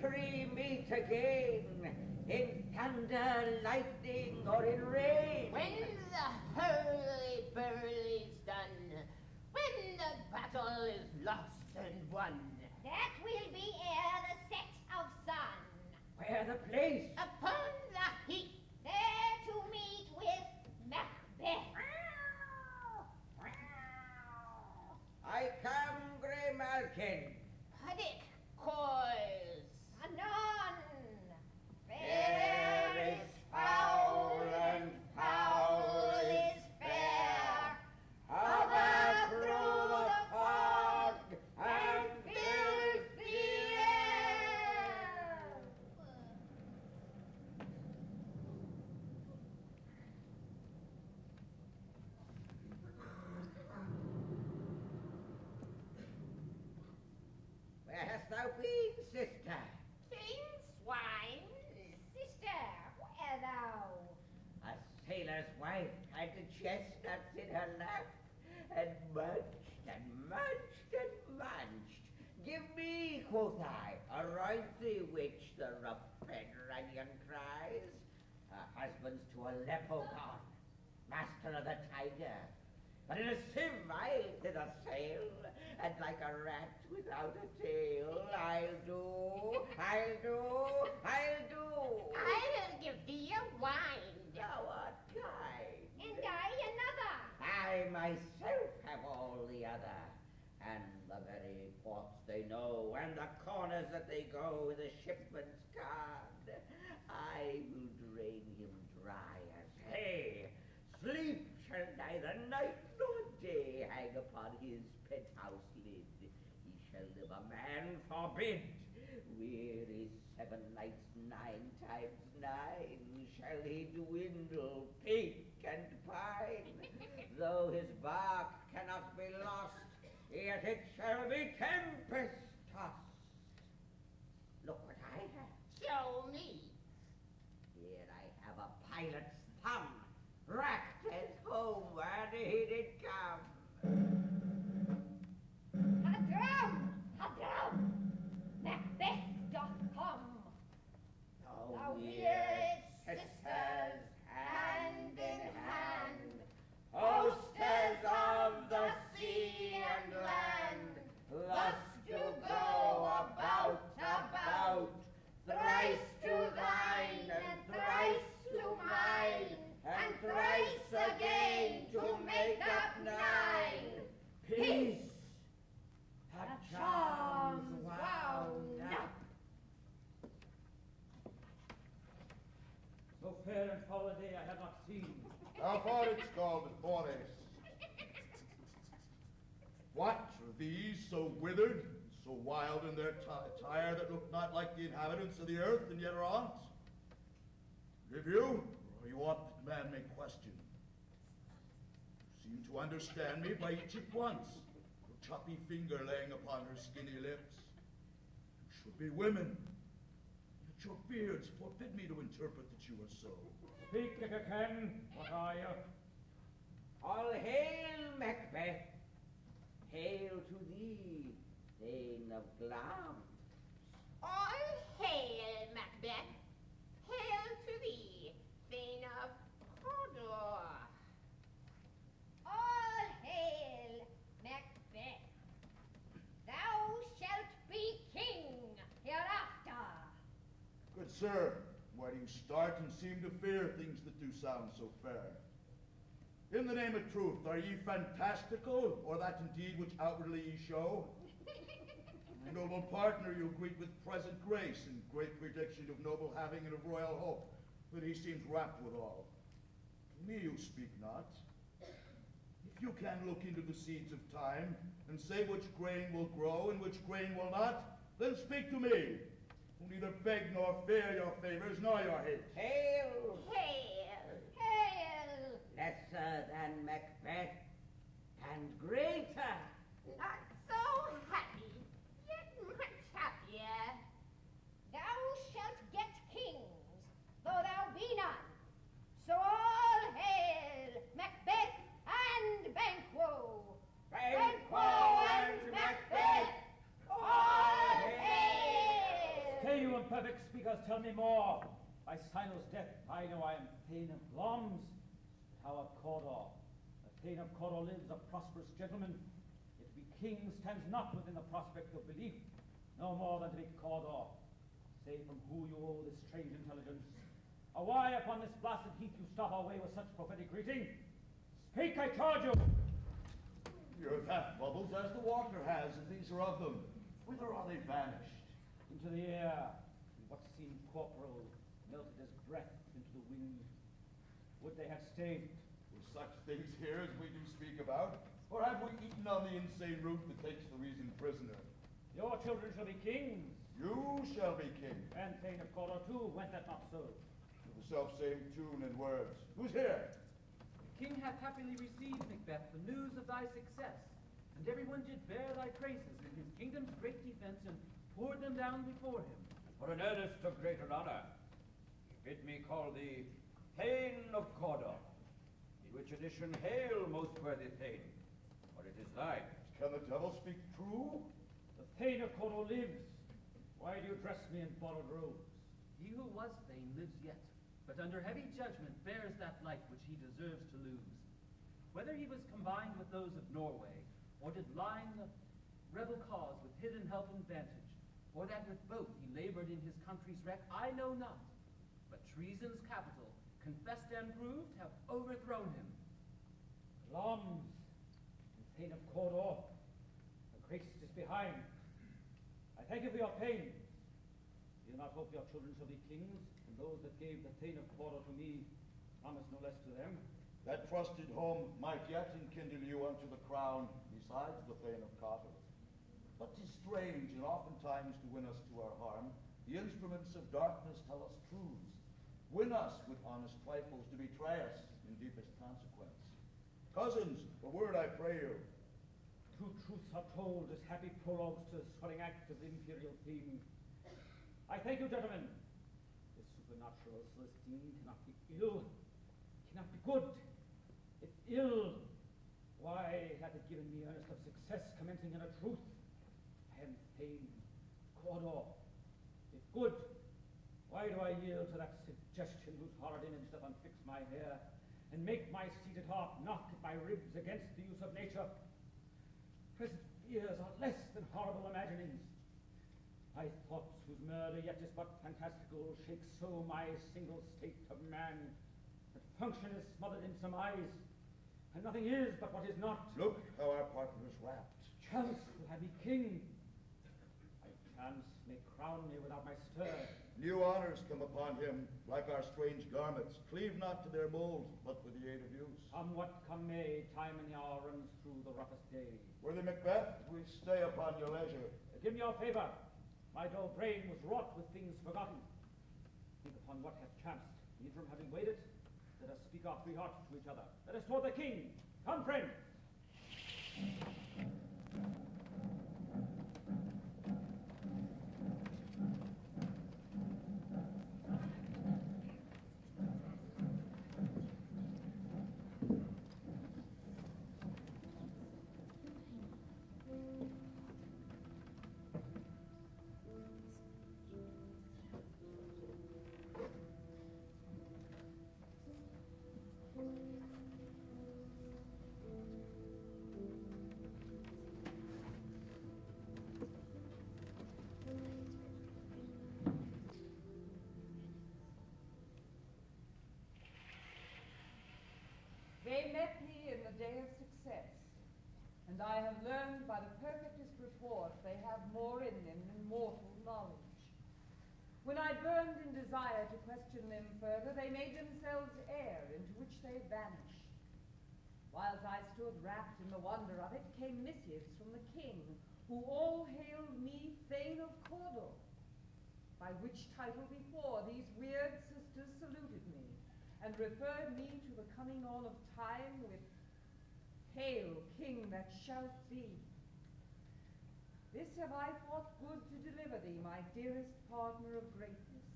three meet again, in thunder, lightning, or in rain. When the hurly-burly's done, when the battle is lost and won. That will be ere the set of sun. Where the place? Upon the heath. There to meet with Macbeth. I come, Grey Malkin. Puddick calls. Anon. Fair is foul and foul is fair. Hover through the fog and fills the air. Where hast thou been, sister? King swine. Sister, where thou? A sailor's wife had the chestnuts in her lap, and munched and munched and munched. Give me, quoth I, a royalty which the rough-bred Runyon cries. Husband's to a lepo god, master of the tiger. But in a sieve I'll thither sail, and like a rat without a tail, I'll do. I'll give thee a wine. Thou art kind. And I another. I myself have all the other, and the very ports they know, and the corners that they go with the shipman's card. I will drain him dry as hay. Sleep shall neither night nor day hang upon his penthouse lid. He shall live a man forbid. Weary 7 nights 9 times 9 shall he dwindle, peak and pine. Though his bark cannot be lost, yet it shall be tempest tossed. Look what I have. Show me. Here I have a pilot's thumb, racked as homeward he did come. Hadram! Macbeth doth come. Thou weird sisters, hand in hand, hostess of the sea and land, thus to go about, thrice to thine and thrice to mine, and thrice again to make up 9. Peace! Her charms wound up. So fair and foul a day I have not seen. How far it's called, Boris? What are these, so withered, so wild in their attire that look not like the inhabitants of the earth, and yet are aught? Give you, or you aught that man may question? You seem to understand me by each at once, your choppy finger laying upon her skinny lips. You should be women, yet your beards forbid me to interpret that you are so. Speak if you can. What are you? All hail, Macbeth. Hail to thee, Thane of Glam. All hail, Macbeth. Hail to thee, Thane of Hodor. All hail, Macbeth. Thou shalt be king hereafter. Good sir, why do you start and seem to fear things that do sound so fair? In the name of truth, are ye fantastical, or that indeed which outwardly ye show? My noble partner you'll greet with present grace, and great prediction of noble having and of royal hope, but he seems rapt withal. To me you speak not. If you can look into the seeds of time, and say which grain will grow and which grain will not, then speak to me, who neither beg nor fear your favors nor your hate. Hail! Hail. Hail! Lesser than Macbeth, and greater. Not so happy, yet much happier. Thou shalt get kings, though thou be none. So all hail Macbeth and Banquo. Banquo and Macbeth, all hail! Stay you a perfect speakers, tell me more. By Sinos's death, I know I am Thane of Gloms, but how of Cawdor? The Thane of Cawdor lives, a prosperous gentleman, yet to be king stands not within the prospect of belief, no more than to be Cawdor. Say from who you owe this strange intelligence, or why upon this blasted heath you stop our way with such prophetic greeting? Speak, I charge you! Your that bubbles as the water has, and these are of them. Whither are they vanished? Into the air, and what seemed corporal melted as breath into the wind. Would they have stayed? Were such things here as we do speak about? Or have we eaten on the insane root that takes the reason prisoner? Your children shall be kings. You shall be king. And Thane of Cawdor too, went that not so? To the self-same tune and words. Who's here? The king hath happily received, Macbeth, the news of thy success, and everyone did bear thy praises in his kingdom's great defense and poured them down before him. For an earnest of greater honor, bid me call thee Thane of Cawdor, in which addition hail, most worthy Thane, for it is thine. Can the devil speak true? The Thane of Cawdor lives. Why do you dress me in borrowed robes? He who was Thane lives yet, but under heavy judgment bears that life which he deserves to lose. Whether he was combined with those of Norway, or did line the rebel cause with hidden help and vantage, or that with both he labored in his country's wreck, I know not. But treason's capital, confessed and proved, have overthrown him. Gloms, and Thane of Cawdor, the greatest is behind. I thank you for your pains. Do you not hope your children shall be kings, and those that gave the Thane of Cawdor to me promise no less to them? That trusted home might yet enkindle you unto the crown, besides the Thane of Cawdor. But 'tis strange, and oftentimes to win us to our harm, the instruments of darkness tell us truths. Win us with honest trifles to betray us in deepest consequence. Cousins, a word I pray you. Two truths are told as happy prologues to the swelling act of the imperial theme. I thank you, gentlemen. This supernatural Celestine cannot be ill, cannot be good. If ill, why hath it given me earnest of success commencing in a truth? I am Thane Cawdor. If good, why do I yield to that suggestion whose horrid image doth unfix my hair, and make my seated heart knock at my ribs against the use of nature? Present fears are less than horrible imaginings. My thoughts, whose murder yet is but fantastical, shake so my single state of man, that function is smothered in surmise, and nothing is but what is not. Look how our partner is wrapped. Chance will have me king. By chance may crown me without my stir. New honors come upon him, like our strange garments. Cleave not to their mold, but with the aid of use. Come what come may, time and the hour runs through the roughest day. Worthy Macbeth, we stay upon your leisure. Give me your favor. My dull brain was wrought with things forgotten. Think upon what hath chanced. The interim having waited, let us speak our free hearts to each other. Let us toward the king. Come, friend. They met me in the day of success, and I have learned by the perfectest report they have more in them than mortal knowledge. When I burned in desire to question them further, they made themselves air, into which they vanished. Whilst I stood wrapped in the wonder of it, came missives from the king, who all hailed me Thane of Cawdor, by which title before these weird sisters saluted me, and referred me to the coming on of time with, Hail, King that shalt be. This have I thought good to deliver thee, my dearest partner of greatness,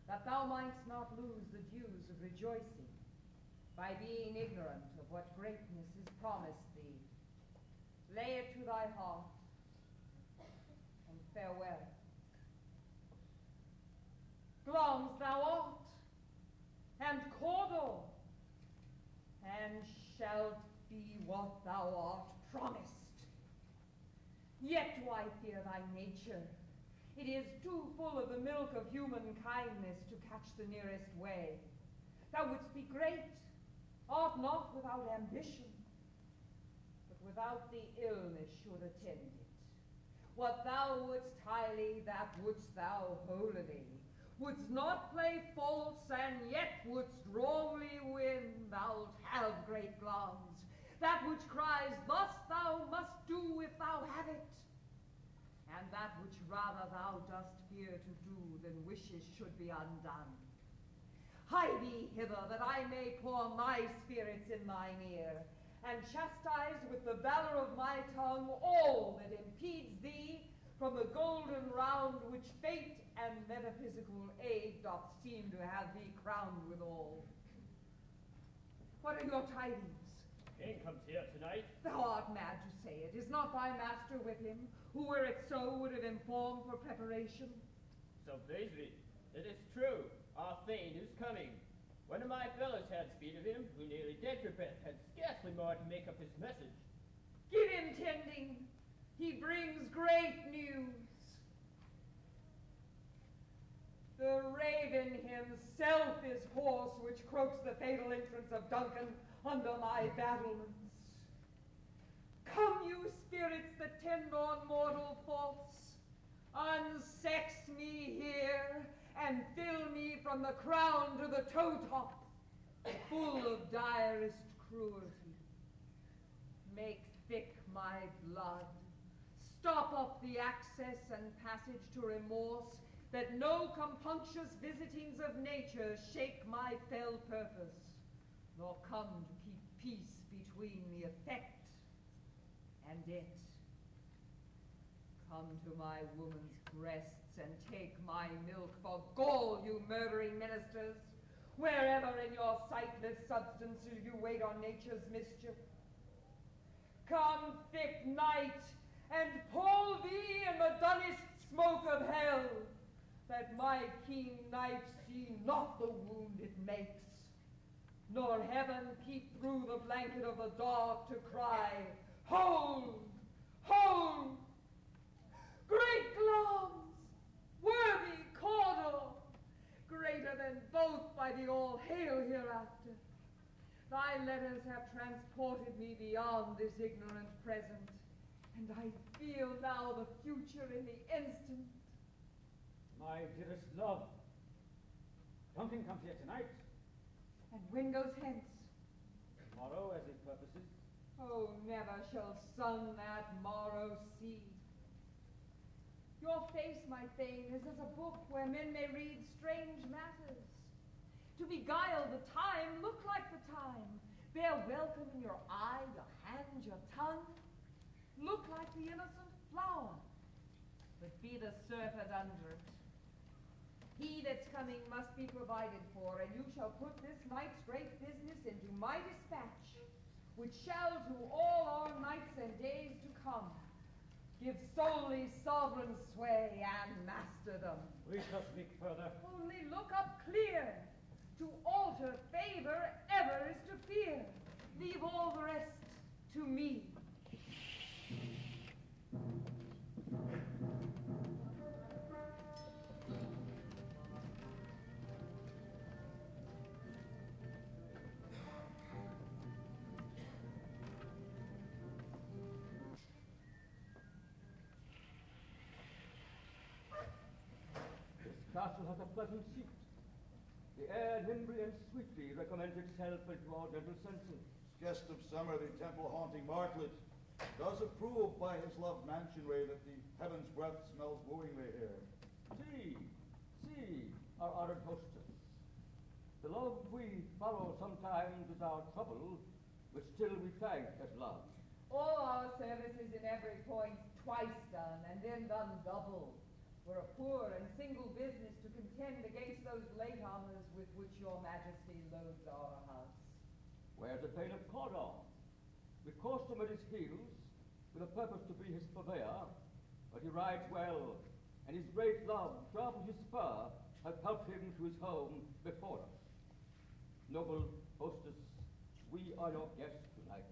that thou mightst not lose the dues of rejoicing, by being ignorant of what greatness is promised thee. Lay it to thy heart, and farewell. Glamis thou art, and Cawdor, and shalt be what thou art promised. Yet do I fear thy nature. It is too full of the milk of human kindness to catch the nearest way. Thou wouldst be great, art not without ambition, but without the illness should attend it. What thou wouldst highly, that wouldst thou holily. Wouldst not play false, and yet wouldst wrongly win, thou'lt have great Glamis. That which cries, thus thou must do if thou have it, and that which rather thou dost fear to do than wishes should be undone. Hie thee hither, that I may pour my spirits in thine ear, and chastise with the valor of my tongue all that impedes thee from the golden round which fate and metaphysical aid doth seem to have thee crowned withal. What are your tidings? King comes here tonight. Thou art mad to say it. Is not thy master with him, who, were it so, would have informed for preparation? So please me, it is true, our Thane is coming. One of my fellows had speed of him, who nearly dead for breath, had scarcely more to make up his message. Give him tending. He brings great news. The raven himself is hoarse, which croaks the fatal entrance of Duncan under my battlements. Come, you spirits that tend on mortal faults, unsex me here, and fill me from the crown to the toe top, full of direst cruelty. Make thick my blood, stop up the access and passage to remorse, that no compunctious visitings of nature shake my fell purpose, nor come to keep peace between the effect and it. Come to my woman's breasts and take my milk for gall, you murdering ministers, wherever in your sightless substances you wait on nature's mischief. Come, thick night, and pull thee in the dunnest smoke of hell, that my keen knife see not the wound it makes, nor heaven peep through the blanket of the dark to cry, hold, hold! Great Glamis, worthy Cawdor, greater than both by the all-hail hereafter. Thy letters have transported me beyond this ignorant present, and I feel now the future in the instant. My dearest love, Duncan comes here tonight. And when goes hence? Tomorrow, as he purposes. Oh, never shall sun that morrow see. Your face, my Thane, is as a book where men may read strange matters. To beguile the time, look like the time. Bear welcome in your eye, your hand, your tongue. Look like the innocent flower, but be the serpent under it. He that's coming must be provided for, and you shall put this night's great business into my dispatch, which shall to all our nights and days to come give solely sovereign sway and masterdom. We shall speak further. Only look up clear. To alter favor ever is to fear. Leave all the rest to me. Castle has a pleasant seat. The air nimbly and sweetly recommends itself unto our gentle senses. Guest of summer, the temple-haunting martlet, does approve by his loved mansion way that the heaven's breath smells wooingly here. See, our honored hostess. The love we follow sometimes is our trouble, which still we thank as love. All our services in every point twice done, and then done double. We're a poor and single business to contend against those late honors with which your majesty loads our house. Where's the Thane of Cawdor? We coursed him at his heels, with a purpose to be his purveyor, but he rides well, and his great love sharpens his spur have helped him to his home before us. Noble hostess, we are your guests tonight.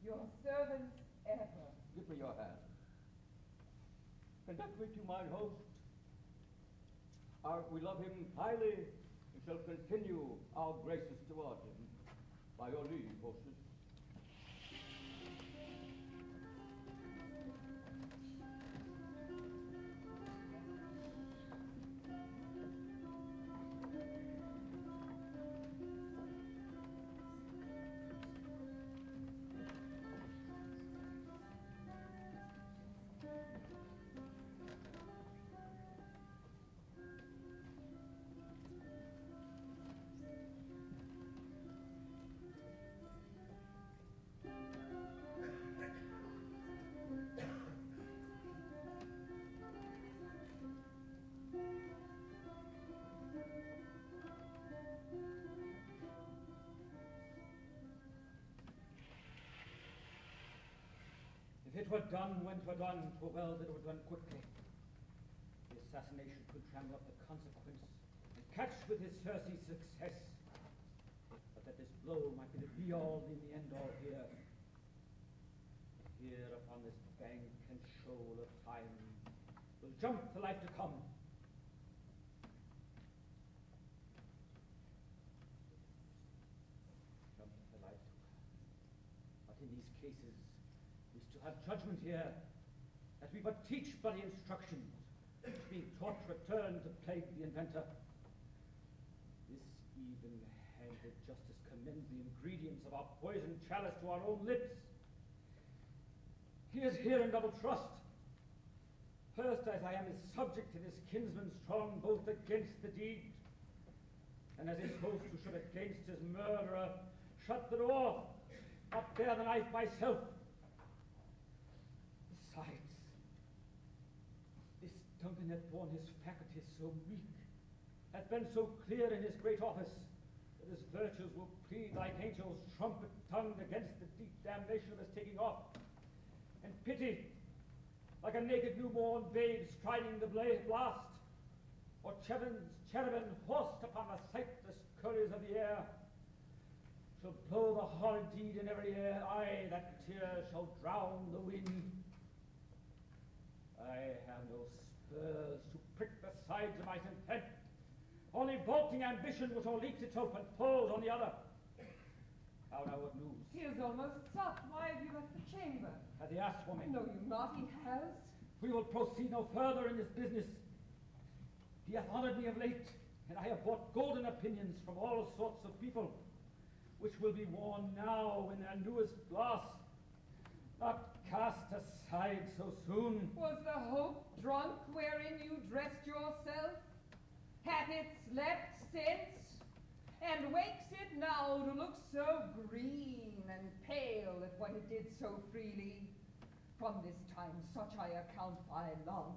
Your servants ever. Give me your hand. Conduct me to mine host. We love him highly and shall continue our graces toward him. By your leave, hostess. If it were done when 'twere done, 'twere well that it were done quickly. The assassination could trammel up the consequence and catch with his Circe's success. But that this blow might be the be-all in the end-all here. Here upon this bank and shoal of time will jump the life to come. Jump the life to come. But in these cases, we still have judgment here, that we but teach bloody instructions, which being taught return to plague the inventor. This even-handed justice commends the ingredients of our poisoned chalice to our own lips. He is here in double trust. First, as I am his subject and his kinsman strong both against the deed, and as his host who should against his murderer shut the door, not bear the knife myself. Besides, this Duncan hath borne his faculties so weak, hath been so clear in his great office, that his virtues will plead like angels trumpet-tongued against the deep damnation of his taking off, and pity, like a naked newborn babe striding the blast, or cherubin horsed upon the sightless couriers of the air, shall blow the horrid deed in every ear. Aye, that tear shall drown the wind. I have no spurs to prick the sides of my intent, only vaulting ambition which all leaks itself and falls on the other. How now, what news? He is almost supped. Why have you left the chamber? Had he asked for me? No, you not. He has. We will proceed no further in this business. He hath honored me of late, and I have bought golden opinions from all sorts of people, which will be worn now in their newest glass, not cast aside so soon. Was the hope drunk wherein you dressed yourself? Hath it slept since? And wakes it now to look so green and pale at what it did so freely? From this time such I account thy love.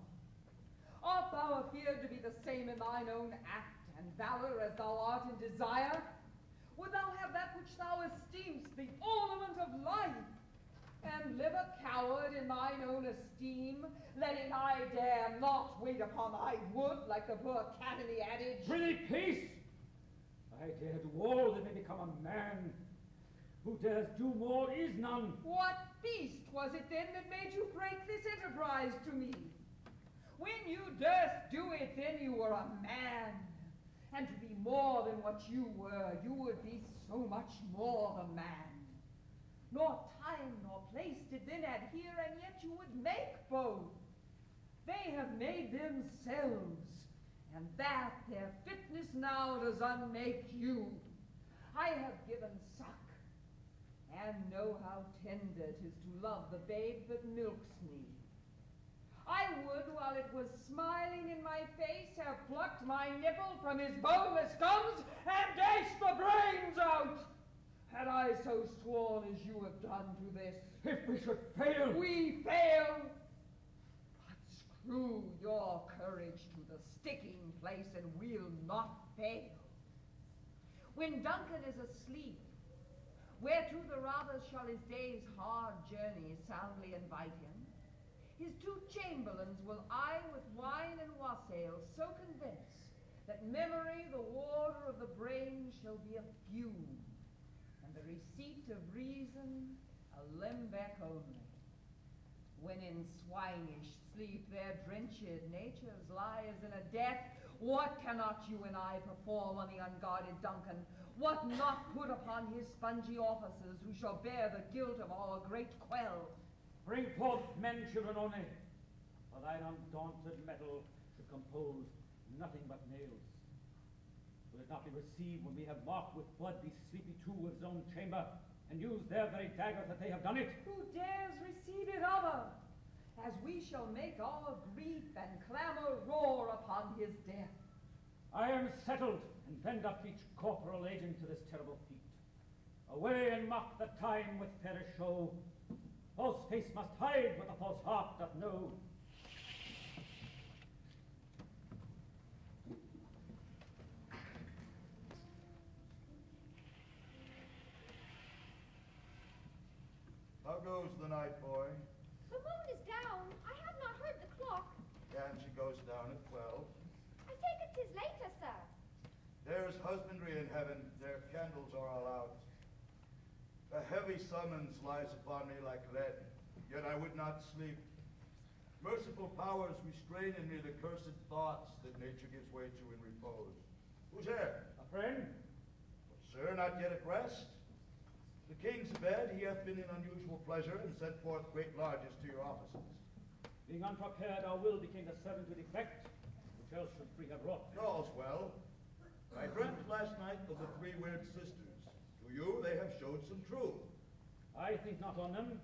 Art thou afeard to be the same in thine own act and valor as thou art in desire? Would thou have that which thou esteem'st the ornament of life, and live a coward in thine own esteem, letting I dare not wait upon thy wood like the poor cat in the adage? Prithee, peace! I dare do all that may become a man. Who dares do more is none. What beast was it then that made you break this enterprise to me? When you durst do it, then you were a man. And to be more than what you were, you would be so much more the man. Nor time nor place did then adhere, and yet you would make both. They have made themselves, and that their fitness now does unmake you. I have given suck, and know how tender 'tis to love the babe that milks me. I would, while it was smiling in my face, have plucked my nipple from his boneless gums and dashed the brains out, had I so sworn as you have done to this. If we should fail, we fail. But screw your courage to the sticking place, and we'll not fail. When Duncan is asleep, whereto the rather shall his day's hard journey soundly invite him, his two chamberlains will I with wine and wassail so convince that memory, the water of the brain, shall be a fume, and the receipt of reason a limbeck only. When in swinish sleep their drenched natures lies in a death, what cannot you and I perform on the unguarded Duncan? What not put upon his spongy officers, who shall bear the guilt of our great quell? Bring forth men, children only, for thine undaunted metal should compose nothing but nails. Will it not be received when we have marked with blood these sleepy two of his own chamber, and use their very daggers that they have done it? Who dares receive it other, as we shall make our grief and clamor roar upon his death? I am settled, and bend up each corporal agent to this terrible feat. Away and mock the time with fairish show. False face must hide what the false heart doth know. How goes the night, boy? The moon is down. I have not heard the clock. And she goes down at 12. I take it 'tis later, sir. There's husbandry in heaven, their candles are all out. A heavy summons lies upon me like lead, yet I would not sleep. Merciful powers restrain in me the cursed thoughts that nature gives way to in repose. Who's there? A friend? Sir, not yet at rest? The king's abed, he hath been in unusual pleasure, and sent forth great largess to your offices. Being unprepared, our will became the servant to defect, which else should free have wrought. All's well. I dreamt last night of the three weird sisters. To you they have showed some truth. I think not on them,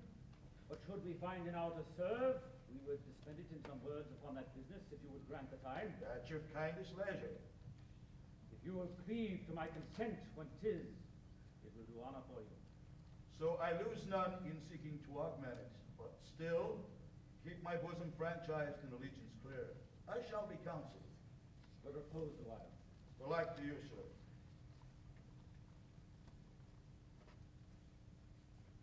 but should we find enow to serve, we would dispend it in some words upon that business, if you would grant the time. At your kindest leisure. If you will cleave to my consent when 'tis, it will do honor for you. So I lose none in seeking to augment it, but still keep my bosom franchised and allegiance clear. I shall be counseled. But repose a while. The like to you, sir.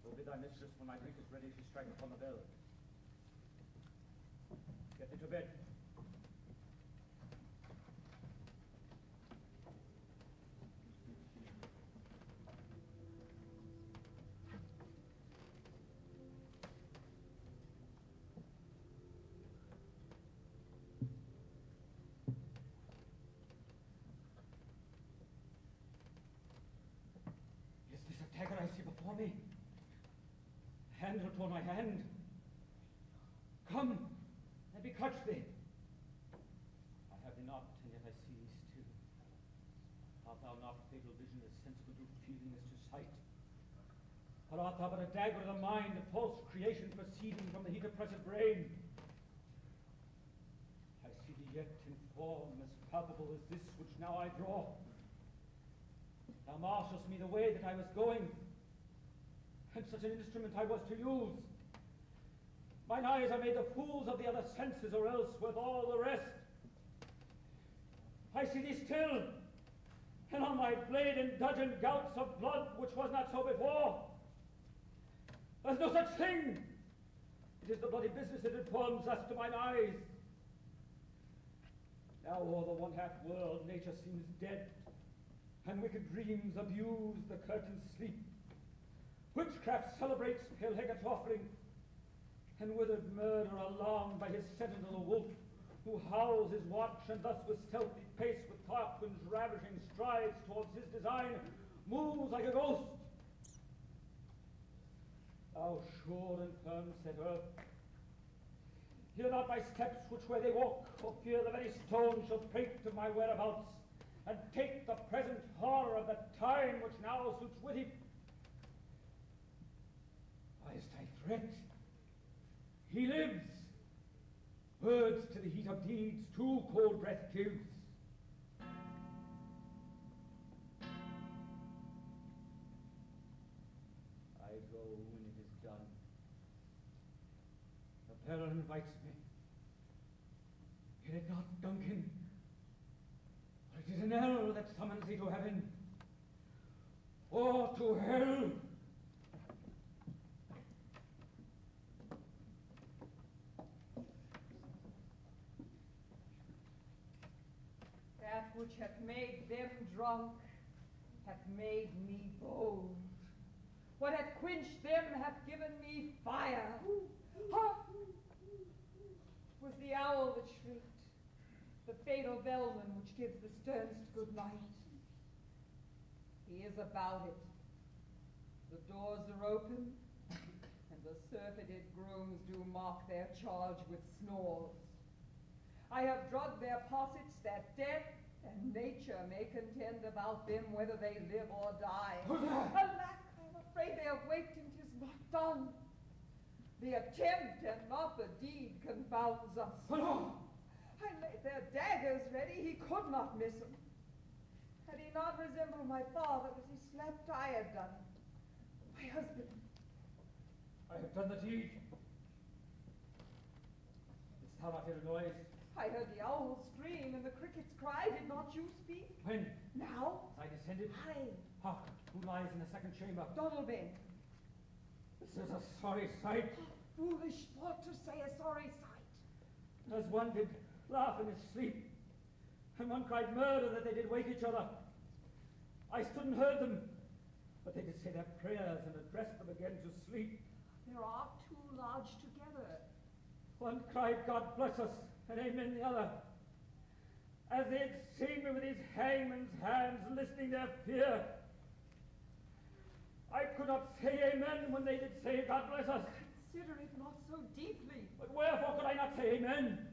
Go bid thy mistress when my drink is ready to strike upon the bell. Get thee to bed. Is this a dagger I see before me? Handle toward my hand. Come, let me clutch thee. I have thee not, and yet I see thee still. Art thou not fatal vision as sensible to feeling as to sight? Or art thou but a dagger of the mind, a false creation proceeding from the heat oppressed brain? I see thee yet in form as palpable as this which now I draw. Thou marshalst me the way that I was going, and such an instrument I was to use. Mine eyes are made the fools of the other senses, or else with all the rest. I see thee still, and on my blade indulgent gouts of blood, which was not so before. There's no such thing. It is the bloody business that informs us to mine eyes. Now o'er the one-half world nature seems dead, and wicked dreams abuse the curtained sleep. Witchcraft celebrates pale Hecate's offering, and withered murder alarmed by his sentinel wolf, who howls his watch, and thus with stealthy pace, with Tarquin's ravishing strides towards his design, moves like a ghost. Thou sure and firm set earth, hear not my steps which way they walk, for fear the very stone shall prate of my whereabouts, and take the present horror of the time which now suits with it. Why is thy threat? He lives. Words to the heat of deeds too cold breath gives. I go when it is done. The peril invites me. Hear it not, Duncan, for it is an hell that summons thee to heaven, or to hell. That which hath made them drunk hath made me bold. What hath quenched them hath given me fire. Hark! Was the owl that shrieked, the fatal bellman which gives the sternest good night. He is about it. The doors are open, and the surfeited grooms do mock their charge with snores. I have drugged their possets that death and nature may contend about them whether they live or die. Alack, I am afraid they have waked and 'tis not done. The attempt and not the deed confounds us. I laid their daggers ready, he could not miss them. Had he not resembled my father as he slept, I had done it. My husband. I have done the deed. Didst thou not hear a noise? I heard the owl scream and the crickets cry. Did not you speak? When? Now? As I descended? Aye. Hark, who lies in the second chamber? Donalbain. This is a sorry sight. A foolish thought to say a sorry sight. As one did laugh in his sleep, and one cried murder that they did wake each other. I stood and heard them, but they did say their prayers and addressed them again to sleep. There are two lodged together. One cried, God bless us, and amen the other. As they had seen me with his hangman's hands, listening their fear. I could not say amen when they did say, God bless us. Consider it not so deeply. But wherefore could I not say amen?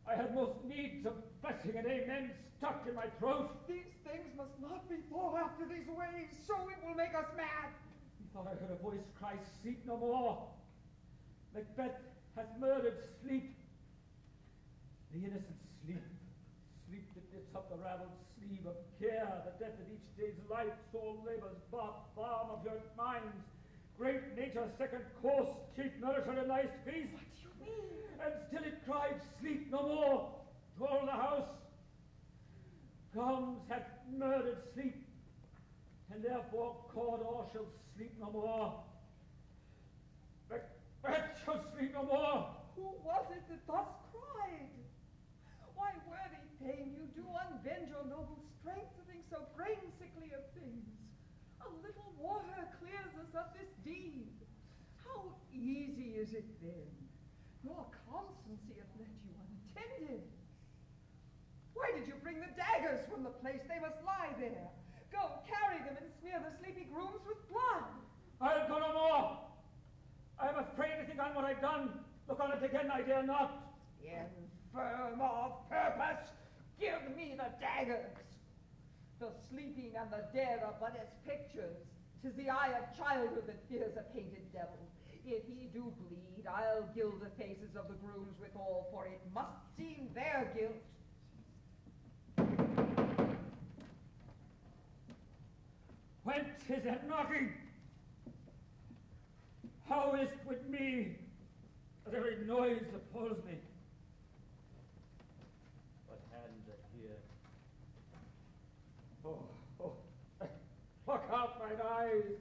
I had most needs of blessing and amen stuck in my throat. These things must not be thought after these ways, so it will make us mad. Methought I heard a voice cry, sleep no more. Macbeth hath murdered sleep. The innocent sleep. Sleep that knits up the raveled sleeve of care, the death of each day's life, sole labor's balm of your minds. Great nature's second course, chief nourisher in thy feast. What do you mean? And still it cried, sleep no more, to all the house. Comes hath murdered sleep, and therefore Cawdor shall sleep no more. Macbeth shall sleep no more. Who was it that thus cried? Why, worthy Thane, you do unbend your noble strength to think so brain-sickly of things. A little water clears us of this deed. How easy is it then? Your constancy hath led you unattended. Why did you bring the daggers from the place? They must lie there. Go, carry them and smear the sleepy grooms with blood. I'll go no more. I am afraid to think on what I've done. Look on it again, I dare not. Infirm of purpose, give me the daggers. The sleeping and the dead are but as pictures. 'Tis the eye of childhood that fears a painted devil. If he do bleed, I'll gild the faces of the grooms withal, for it must seem their guilt. Whence is that knocking? How is it with me that every noise appalls me? What hands are here? Oh, pluck out mine eyes.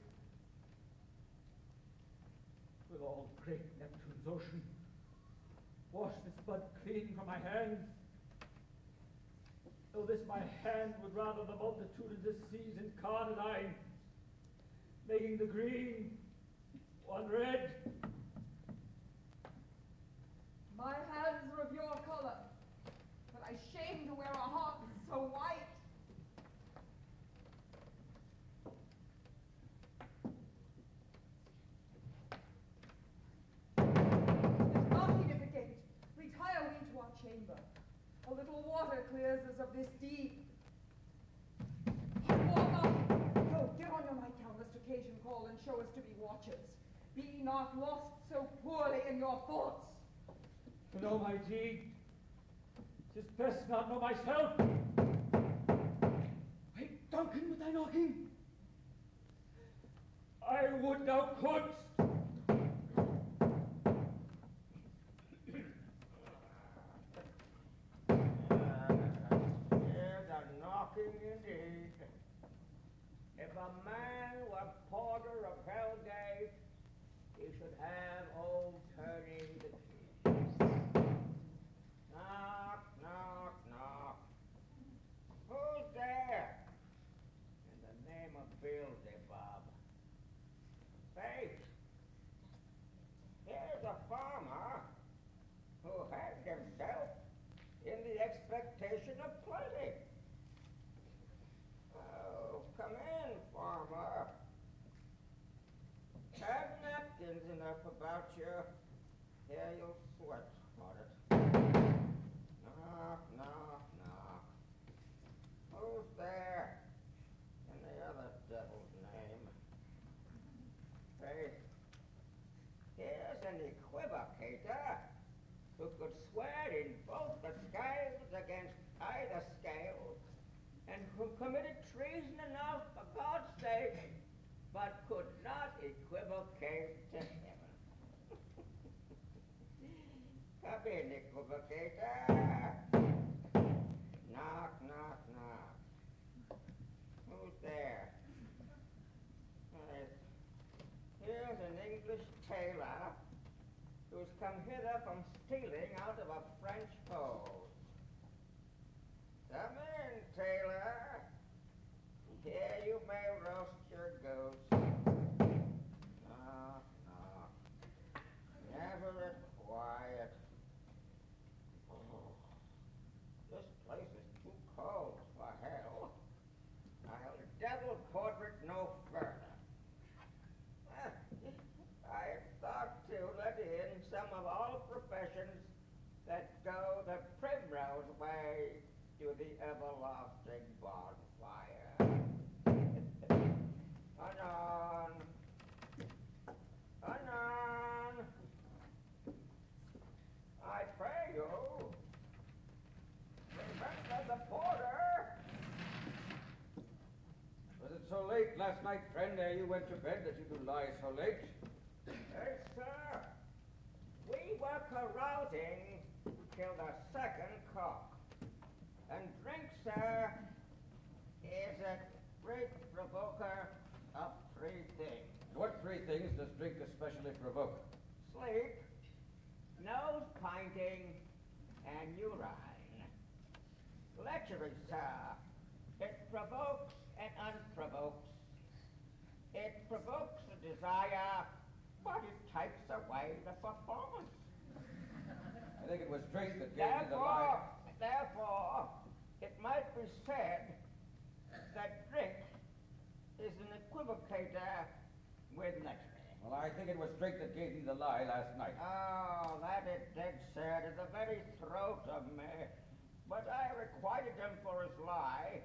With all great Neptune's ocean, wash this blood clean from my hands. Though this my hand would rather the multitude of this sea's incarnadine, making the green one red. My hands are of your color, but I shame to wear a heart so white. There's knocking at the gate. Retire we into our chamber. A little water clears us of this deed. More knocking. Go, get on your nightgown, lest occasion call and show us to be watchers. Be not lost so poorly in your thoughts. To know my deed, 'tis best not know myself. Wait, Duncan, with thy knocking. I would thou couldst. Here's a knocking indeed. If a man were porter of Hellgate, he should have old turning the key. Knock, knock, knock. expectation of plenty. Oh, come in, farmer. Have napkins enough about you. Here you'll sweat on it. Knock, knock, knock. Who's there? In the other devil's name. Hey, here's an equivocator who could swear in both the scales against either scale, and who committed treason enough for God's sake, but could not equivocate to heaven. Come in, equivocator. Knock, knock, knock. Who's there? Here's an English tailor who's come hither from stealing out of a French hose. Come in, tailor. Here you may roast your goose. Knock, knock. Never it quiet. Oh, this place is too cold for hell. I'll devil portrait no further. I thought to let in some of all professions that go the primrose way to the everlasting bonfire. Anon. Anon. I pray you, remember the porter. Was it so late last night, friend, ere you went to bed, that you could lie so late? Yes, sir. We were carousing till the second cock. And drink, sir, is a great provoker of three things. And what three things does drink especially provoke? Sleep, nose pinting, and urine. Lechery, sir. It provokes and unprovokes. It provokes the desire, but it takes away the performance. I think it was drink that gave me the lie. Therefore, it might be said that drink is an equivocator with lechery. Well, I think it was drink that gave me the lie last night. Oh, that it did, sir, to the very throat of me. But I requited him for his lie,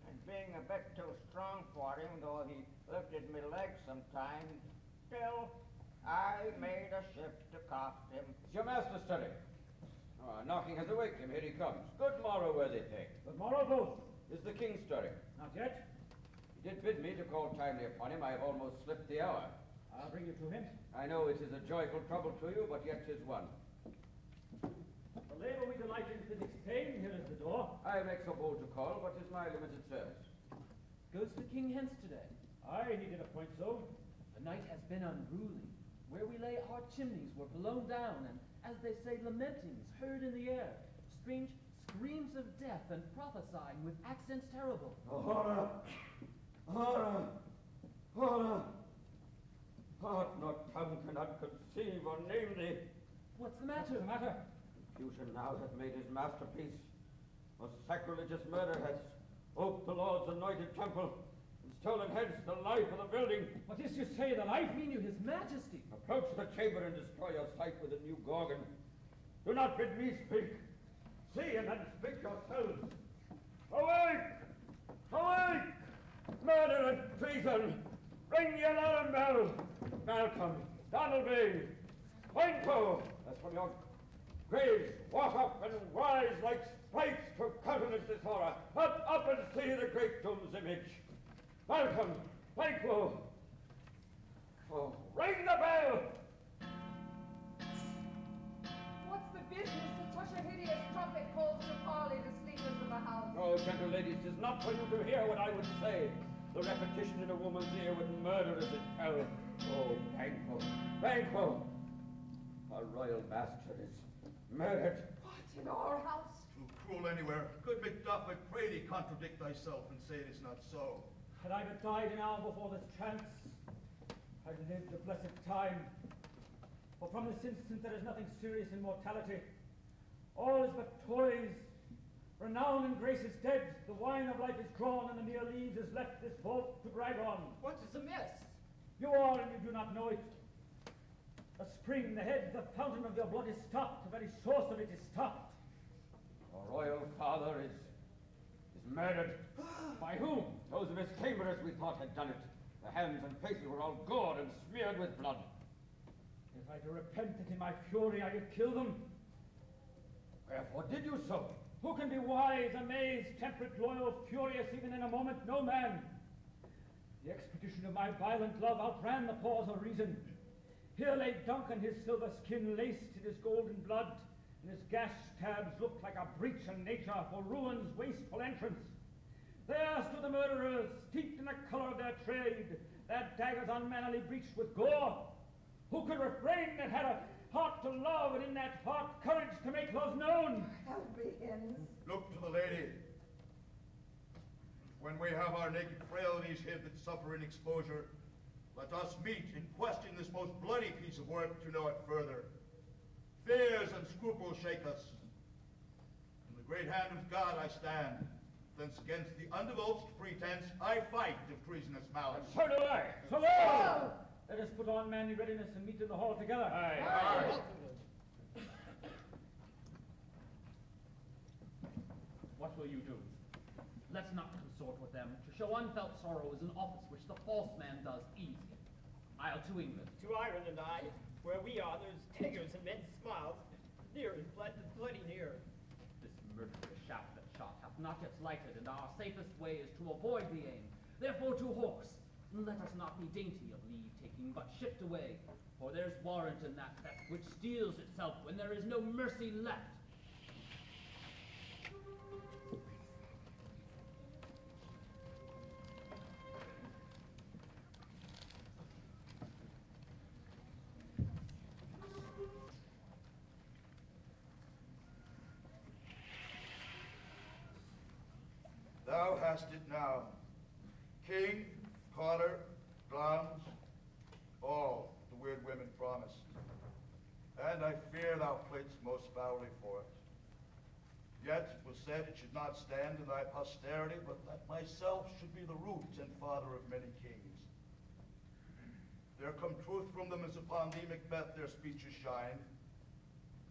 and being a bit too strong for him, though he lifted me legs sometimes, still, I made a shift to cost him. It's your master study. Oh, knocking has awaked him. Here he comes. Good morrow, worthy thing. Good morrow, both. Is the king stirring? Not yet. He did bid me to call timely upon him. I have almost slipped the hour. I'll bring you to him. I know it is a joyful trouble to you, but yet 'tis one. The labour we delight in physics pain, here is the door. I make so bold to call, but 'tis my limited service. Goes the king hence today? Aye, he did appoint so. The night has been unruly. Where we lay, our chimneys were blown down, and, as they say, lamentings heard in the air. Strange screams of death, and prophesying with accents terrible. Horror! Horror! Horror! Heart not tongue cannot conceive or name thee. What's the matter? What's the matter? Confusion now hath made his masterpiece. A sacrilegious murder hath oped the Lord's anointed temple, and stolen hence the life of the building. What is you say, the life? Mean you his majesty? Approach the chamber and destroy your sight with a new gorgon. Do not bid me speak. See and then speak yourselves. Awake! Awake! Murder and treason! Ring the alarm bell! Malcolm, Donalby, Winkle, as from your graves, walk up and rise like sprites to countenance this horror. Up and see the great doom's image. Malcolm, Winkle, oh, ring the bell! What's the business that such a hideous trumpet calls to parley the sleepers of the house? Oh, gentle ladies, 'tis not for you to hear what I would say. The repetition in a woman's ear would murder as it fell. Oh, Banquo, Banquo, our royal master is murdered. What, in our house? Too cruel anywhere. Good Macduff, I pray thee contradict thyself and say it is not so. Had I but died an hour before this chance, I'd lived a blessed time. For from this instant there is nothing serious in mortality. All is but toys, Renown and grace is dead, the wine of life is drawn, and the mere leaves is left this vault to brag on. What is amiss? You are, and you do not know it. A spring, the head, the fountain of your blood is stopped, the very source of it is stopped. Our royal father is murdered. By whom? Those of his chamberers we thought had done it. The hands and faces were all gored and smeared with blood. If I to repent it in my fury, I would kill them. Wherefore did you so? Who can be wise, amazed, temperate, loyal, furious, even in a moment? No man. The expedition of my violent love outran the pause of reason. Here lay Duncan, his silver skin laced in his golden blood, and his gashed stabs looked like a breach in nature for ruin's wasteful entrance. There stood the murderers, steeped in the colour of their trade, their daggers unmannerly breached with gore. Who could refrain that had a heart to love, and in that heart courage to make love known? Look to the lady. When we have our naked frailties hid that suffer in exposure, let us meet and question this most bloody piece of work to know it further. Fears and scruples shake us. In the great hand of God I stand. Thence against the undivulged pretense I fight of treasonous malice. So do I. So well! Let us put on manly readiness and meet in the hall together. Aye. Aye. What will you do? Let's not consort with them. To show unfelt sorrow is an office which the false man does easy. I'll to England. To Ireland and I, where we are, there's tears and men's smiles, near and bloody near. This murderous shaft that shot hath not yet lighted, and our safest way is to avoid the aim. Therefore to horse, and let us not be dainty of leave-taking, but shift away, for there's warrant in that theft which steals itself when there is no mercy left. Thou hast it now. King, Connor, Glamis, all the weird women promised. And I fear thou playedst most foully for it. Yet it was said it should not stand in thy posterity, but that myself should be the root and father of many kings. There come truth from them as upon thee, Macbeth, their speeches shine.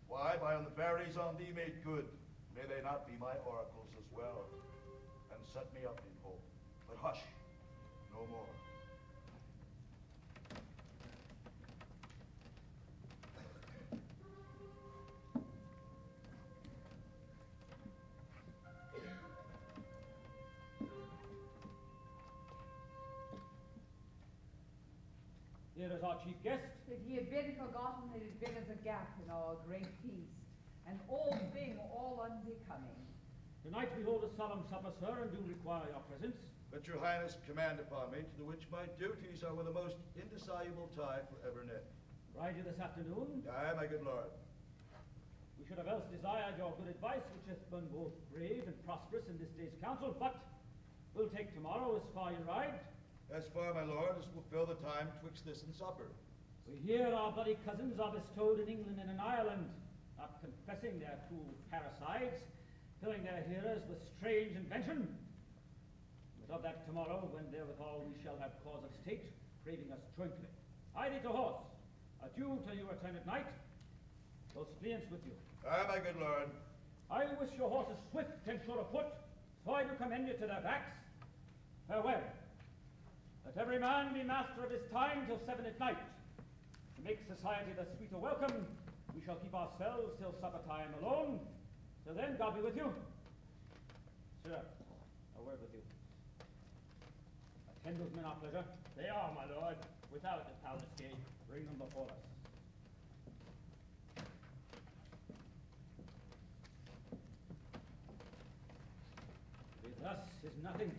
Why, by on the berries on thee made good, may they not be my oracles as well? And set me up in hope. But hush, no more. Here is our chief guest. If ye had been forgotten, it had been as a gap in our great feast, and all thing all unbecoming. Tonight we hold a solemn supper, sir, and do require your presence. Let your highness command upon me, to the which my duties are with a most indissoluble tie for ever knit. Ride you this afternoon? Aye, my good lord. We should have else desired your good advice, which hath been both brave and prosperous in this day's council, but we'll take tomorrow as far you ride. As far, my lord, as will fill the time twixt this and supper. We hear our bloody cousins are bestowed in England and in Ireland, not confessing their cruel parricides, filling their hearers with strange invention. But of that tomorrow, when therewithal we shall have cause of state, craving us jointly. I thee to horse. Adieu till you return at night. Those fleance with you. Aye, my good lord. I wish your horses swift and sure of foot, so I do commend you to their backs. Farewell. Let every man be master of his time till 7 at night. To make society the sweeter welcome, we shall keep ourselves till supper time alone. Till then, God be with you. Sir, a word with you. Attend those men our pleasure. They are, my lord, without the palace gate. Bring them before us. With us is nothing,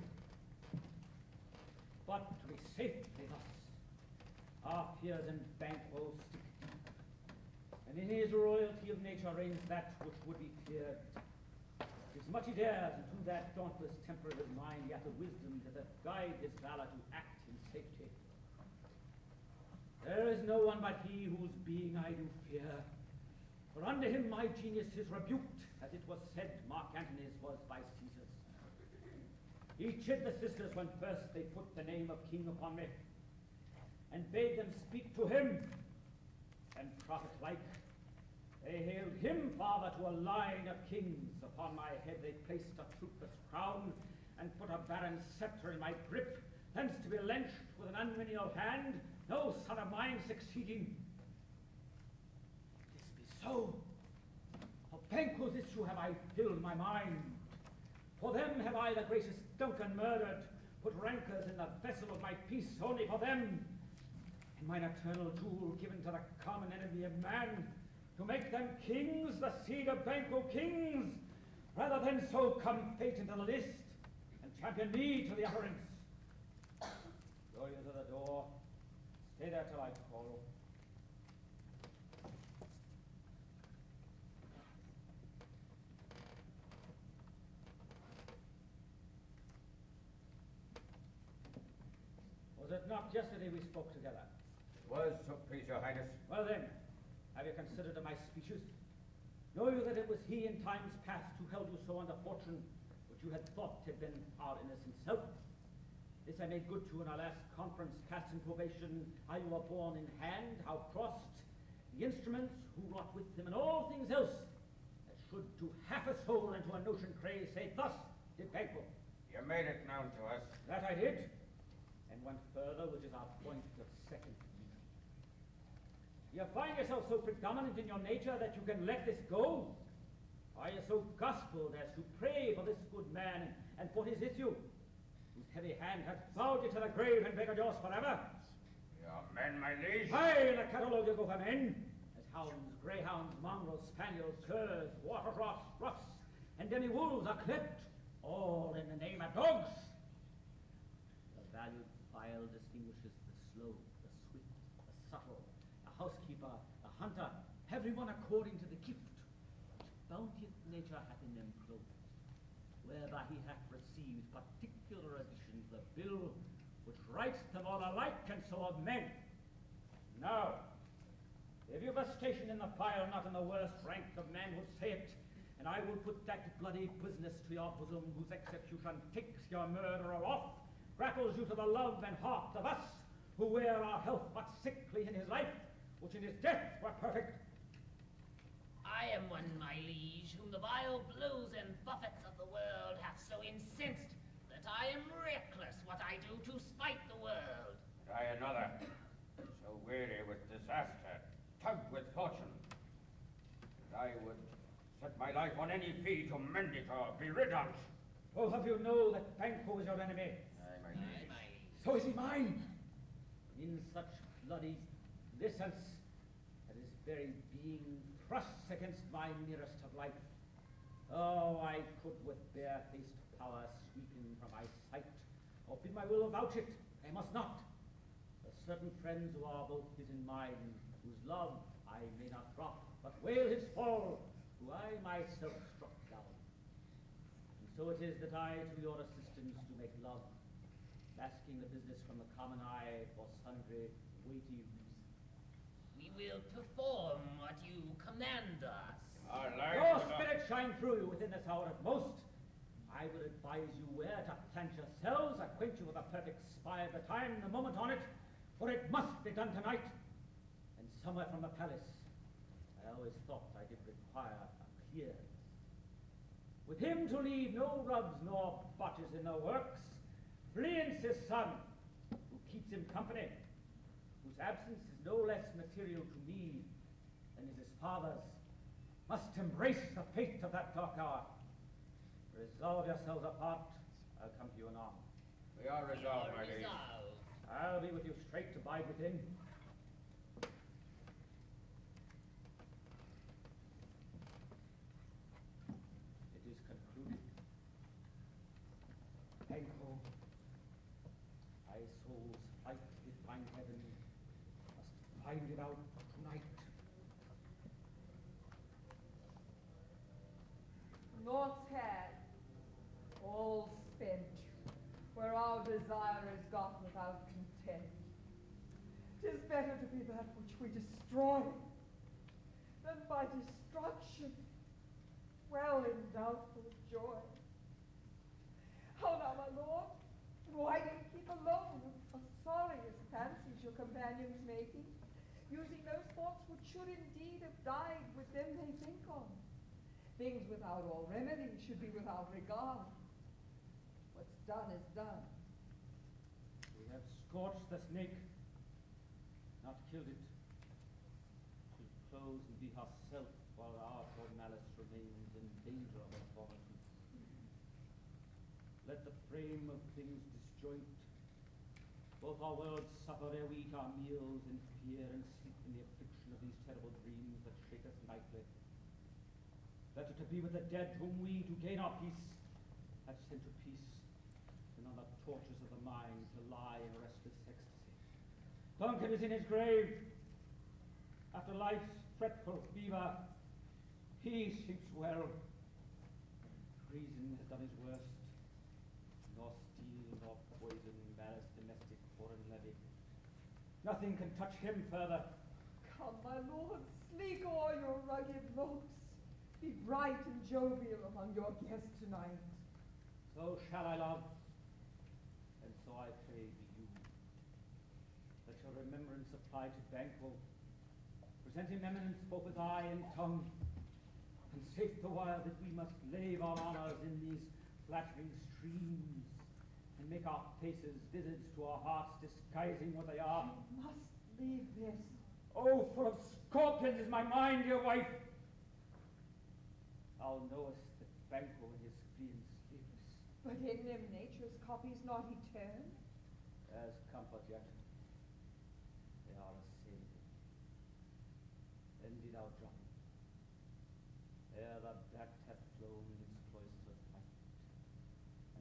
but to be safe with us. Our fears and bankroll stick deep, and in his royalty of nature reigns that which would be feared. As much he dares, and to that dauntless temper of his mind he hath the wisdom that doth guide his valor to act in safety. There is no one but he whose being I do fear, For under him my genius is rebuked, as it was said Mark Antony's was by Caesar's. He chid the sisters when first they put the name of king upon me, and bade them speak to him, and prophet-like, they hailed him father to a line of kings. Upon my head they placed a fruitless crown, and put a barren sceptre in my grip, thence to be lenched with an unmenial hand, no son of mine succeeding. This be so. Of Banquo's issue have I filled my mind. For them have I the gracious Duncan murdered, put rancors in the vessel of my peace only for them, and mine eternal jewel given to the common enemy of man, to make them kings, the seed of Banquo kings, rather than so come fate into the list, and champion me to the utterance. Go you to the door, stay there till I call. Was it not yesterday we spoke together? It was, so please your highness. Well then, have you considered my speeches? Know you that it was he in times past who held you so under fortune, which you had thought had been our innocent self? This I made good to in our last conference, cast in probation, how you were borne in hand, how crossed, the instruments who wrought with them, and all things else that should to half a soul and to a notion craze say, thus did Banquo. You made it known to us. That I did, and went further, which is our point of second view. You find yourself so predominant in your nature that you can let this go? Are you so gospeled as to pray for this good man and for his issue, whose heavy hand hath bowed you to the grave and beggared yours forever? Your men, my liege. Aye, in the catalogue you go for men, as hounds, greyhounds, mongrels, spaniels, curs, water roughs, and demi-wolves are clipped, all in the name of dogs. The valued file distinguishes the slow, the swift, the subtle, the housekeeper, the hunter, every one according to the gift which bounteous nature hath in them clothed, whereby he hath received particular additions the bill which writes them all alike, and so of men. Now, if you've a station in the file not in the worst rank of manhood, say it, and I will put that bloody business to your bosom, whose execution takes your murderer off, grapples you to the love and heart of us, who wear our health but sickly in his life, which in his death were perfect. I am one, my liege, whom the vile blows and buffets of the world hath so incensed that I am reckless what I do to spite the world. And I another, so weary with disaster, tugged with fortune, that I would set my life on any fee to mend it or be rid on't. Both of you know that Banquo is your enemy. Aye, my liege. So is he mine. In such bloody license, that his very being thrusts against my nearest of life. Oh, I could with bare-faced power sweep him from my sight, or bid my will avouch it. I must not. The certain friends who are both his and mine, whose love I may not drop, but wail his fall, who I myself struck down. And so it is that I to your assistance do make love, masking the business from the common eye for sundry weighty reasons. We will perform what you command us. Our Your lives spirit shine through you within this hour at most. I will advise you where to plant yourselves, acquaint you with the perfect spy of the time, the moment on it, for it must be done tonight, and somewhere from the palace. I always thought I did require a clearance. With him to leave no rubs nor botches in the works, Fleance his son, who keeps him company, whose absence is no less material to me than is his father's, must embrace the fate of that dark hour. Resolve yourselves apart. I'll come to you anon. we are resolved, my liege. I'll be with you straight to bide within. It is concluded. Banquo, thy soul's fight with mine heaven must find it out tonight. Naught's had, all spent, where our desire is got without content. 'Tis better to be that which we destroy, than by destroying destruction. Well in doubtful joy. How now, my lord? Why do you keep alone? A sorriest fancies your companions making, using those thoughts which should indeed have died with them they think on. Things without all remedy should be without regard. What's done is done. We have scorched the snake, not killed it. She'll close and be herself while our poor malice remains in danger of her former truth. Let the frame of things disjoint. Both our worlds suffer ere we eat our meals in fear and sleep in the affliction of these terrible dreams that shake us nightly. Better to be with the dead whom we, to gain our peace, have sent to peace, than on the tortures of the mind to lie in restless ecstasy. Duncan is in his grave. After life's fretful fever, he sleeps well. Reason has done his worst, nor steel nor poison malice domestic foreign levy. Nothing can touch him further. Come, my lord, sleek o'er your rugged looks. Be bright and jovial among your guests tonight. So shall I, love, and so I pray be you. Let your remembrance apply to Banquo. Present him eminence both with eye and tongue, and safe the while that we must lave our honors in these flattering streams, and make our faces visage to our hearts, disguising what they are. You must leave this. Oh, full of scorpions is my mind, dear wife. Thou knowest that Banquo in his spleen sleeps. But in them nature's copies not etern. There's comfort yet. They are assailed. Then did our John. Ere the black hath flown in its cloisters of light,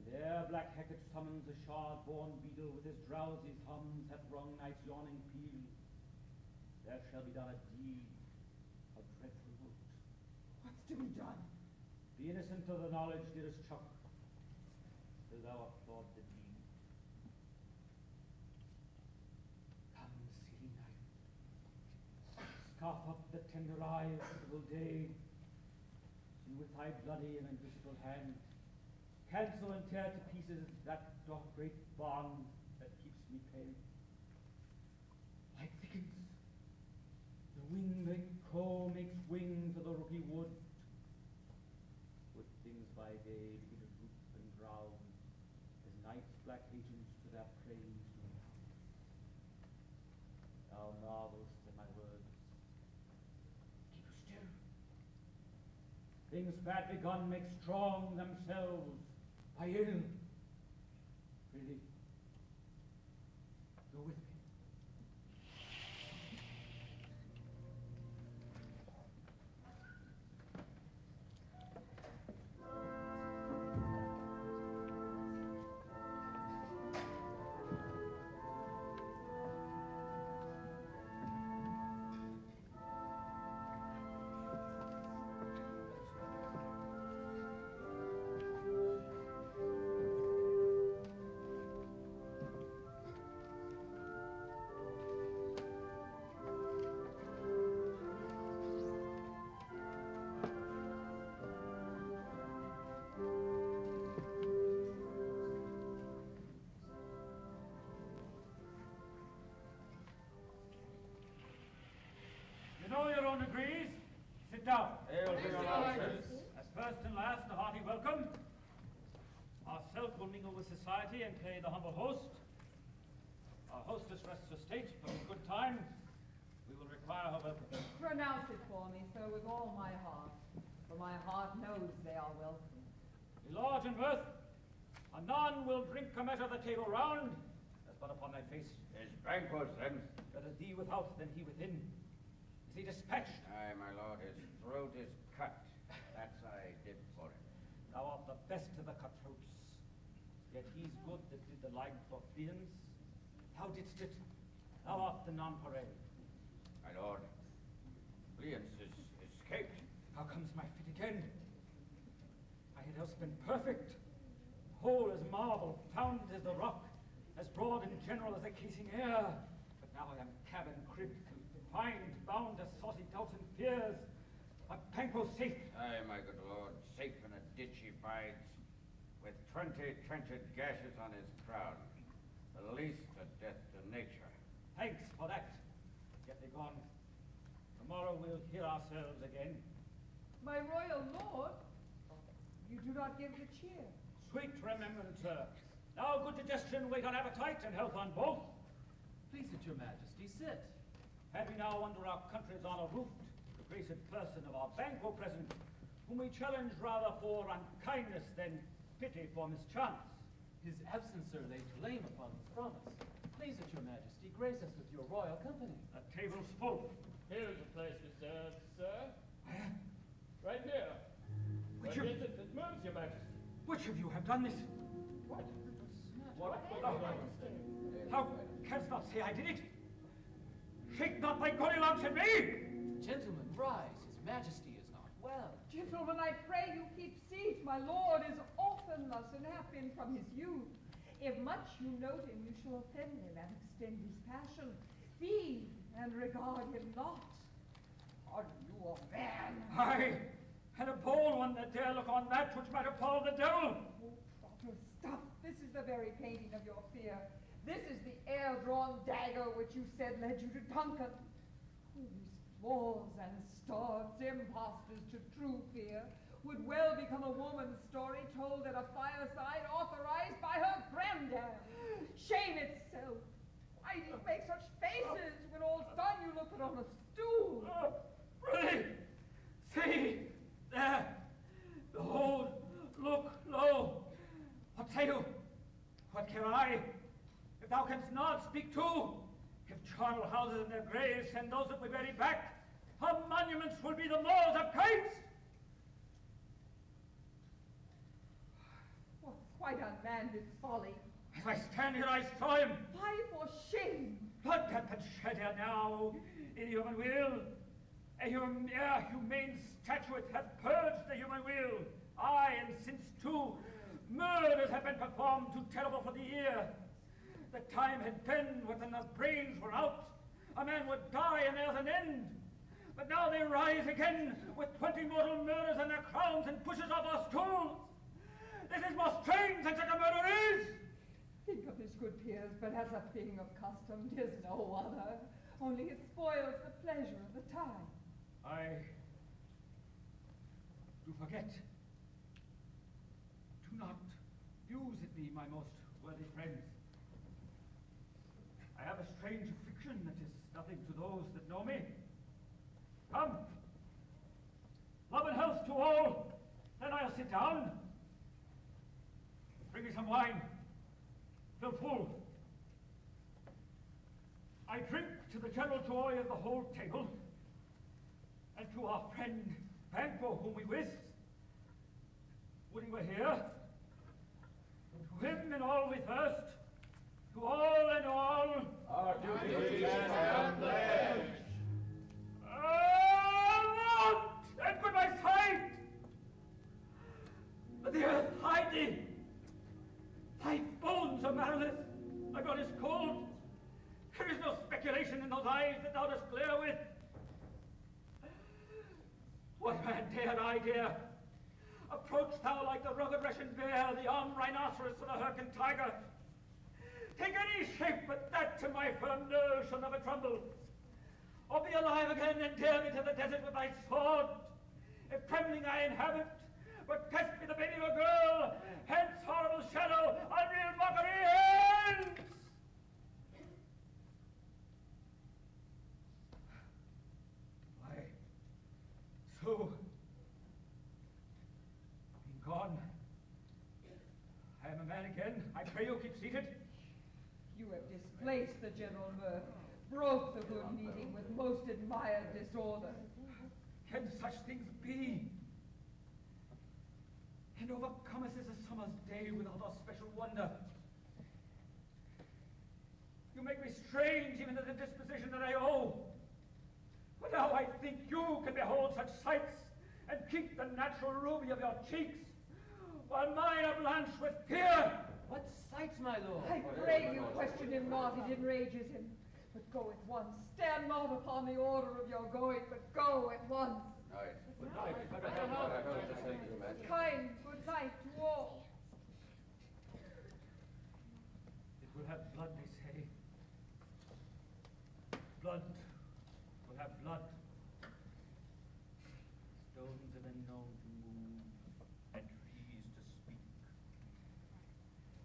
and ere black Hecate summons a shard-born beetle with his drowsy hums hath rung night's yawning peal, there shall be done a deed of dreadful root. What's to be done? Be innocent of the knowledge, dearest Chuck, till thou applaud the deed. Come, sealing knife, scarf up the tender eyes of the day, and with thy bloody and invisible hand, cancel and tear to pieces that great bond that keeps me pale. Light thickens, the wing-linked crow makes wing to the rooky wood. Good things by day begin to droop and drown, as night's black agents to their praise do now. Thou marvelst at my words. Keep still. Things bad begun make strong themselves by ill. Really, go with me. Your own degrees. Sit down. As first and last, a hearty welcome. Ourself will mingle with society and play the humble host. Our hostess rests her state, but in good time we will require her welcome. Pronounce it for me, sir, with all my heart, for my heart knows they are welcome. Be large in mirth. Anon will drink a measure the table round, as but upon thy face. His Banquo sends. Better thee without than he within. Is he dispatched? Aye, my lord, his throat is cut. That's I did for him. Thou art the best of the cutthroats. Yet he's good that did the like for fiends. Thou didst it. Thou art the nonpareil. My lord, Leonce is escaped. How comes my fit again? I had else been perfect, whole as marble, founded as the rock, as broad and general as the casing air. But now I am cabin cribbed, confined, bound to saucy doubts and fears, a Banquo safe? Aye, my good lord, safe in a ditch he bides, with 20 trenchant gashes on his crown, the least a death to nature. Thanks for that. Get thee gone. Tomorrow we'll hear ourselves again. My royal lord, you do not give the cheer. Sweet remembrance, sir. Now good digestion, wait on appetite, and health on both. Please it your majesty, sit. Have we now under our country's honor roofed the graced person of our Banquo present, whom we challenge rather for unkindness than pity for mischance. His absence, sir, laid blame upon his promise. Please it your majesty, grace us with your royal company. The table's full. Here's a place reserved, sir. Where? Right here. Which What of- is it that moves, your majesty? Which of you have done this? What? What? What would you say? How canst not say I did it? Shake not thy goldilocks at me! Gentlemen, rise. His majesty is not well. Gentlemen, I pray you keep seat. My lord is often thus and hath been from his youth. If much you note him, you shall offend him and extend his passion. Feed and regard him not. Are you a man? Aye, and a bold one that dare look on that which might appall the devil. Oh, proper stuff. This is the very painting of your fear. This is the air-drawn dagger which you said led you to Duncan. These walls and starts, impostors to true fear, would well become a woman's story told at a fireside authorized by her granddam. Shame itself. Why do you make such faces? When all's done, you look it on a stool. Oh, pray, see, there, behold, look, lo. What say you? What care I? If thou canst not, speak too. If charnel houses in their graves send those that we bury back, our monuments will be the moors of Christ. What quite unmanly folly. As I stand here, I saw him. Why for shame? Blood hath been shed here now, in human will. A humane statute hath purged the human will. Aye, and since too, murders have been performed too terrible for the ear. The time had been when the brains were out. A man would die and there's an end. But now they rise again with 20 mortal murders in their crowns and pushes off our stools. This is more strange than such a murder is. Think of this, good peers, but as a thing of custom, 'tis no other. Only it spoils the pleasure of the time. I do forget. Do not use at me, my most worthy friends. I have a strange affliction that is nothing to those that know me. Come, love and health to all, then I'll sit down. Bring me some wine, fill full. I drink to the general joy of the whole table, and to our friend Banquo, whom we wist. Would he were here, to him in all we thirst, to all and all, Our duty and pledge. Lord, and put my sight! But the earth hide thee! Thy bones are marrowless, thy blood is cold. There is no speculation in those eyes that thou dost glare with. What man dare I dare? Approach thou like the rugged Russian bear, the armed rhinoceros, or the Hyrcan tiger. Take any shape but that to my firm nerves shall never tremble. Or be alive again and dare me to the desert with thy sword. If trembling I inhabit, but cast me the baby of a girl, hence horrible shadow, unreal mockery, hence! Why, so, being gone, I am a man again. I pray you keep seated. You have displaced the general mirth, broke the good meeting with most admired disorder. Can such things be? And overcome us as a summer's day without our special wonder. You make me strange even to the disposition that I owe. But now I think you can behold such sights and keep the natural ruby of your cheeks, while mine are blanched with fear. What sights, my lord? I pray you question him not, it enrages him. But go at once. Stand not upon the order of your going, but go at once. Night. Good night. Kind good night to all. It will have blood, they say. Blood will have blood. Stones are then known to move, and trees to speak.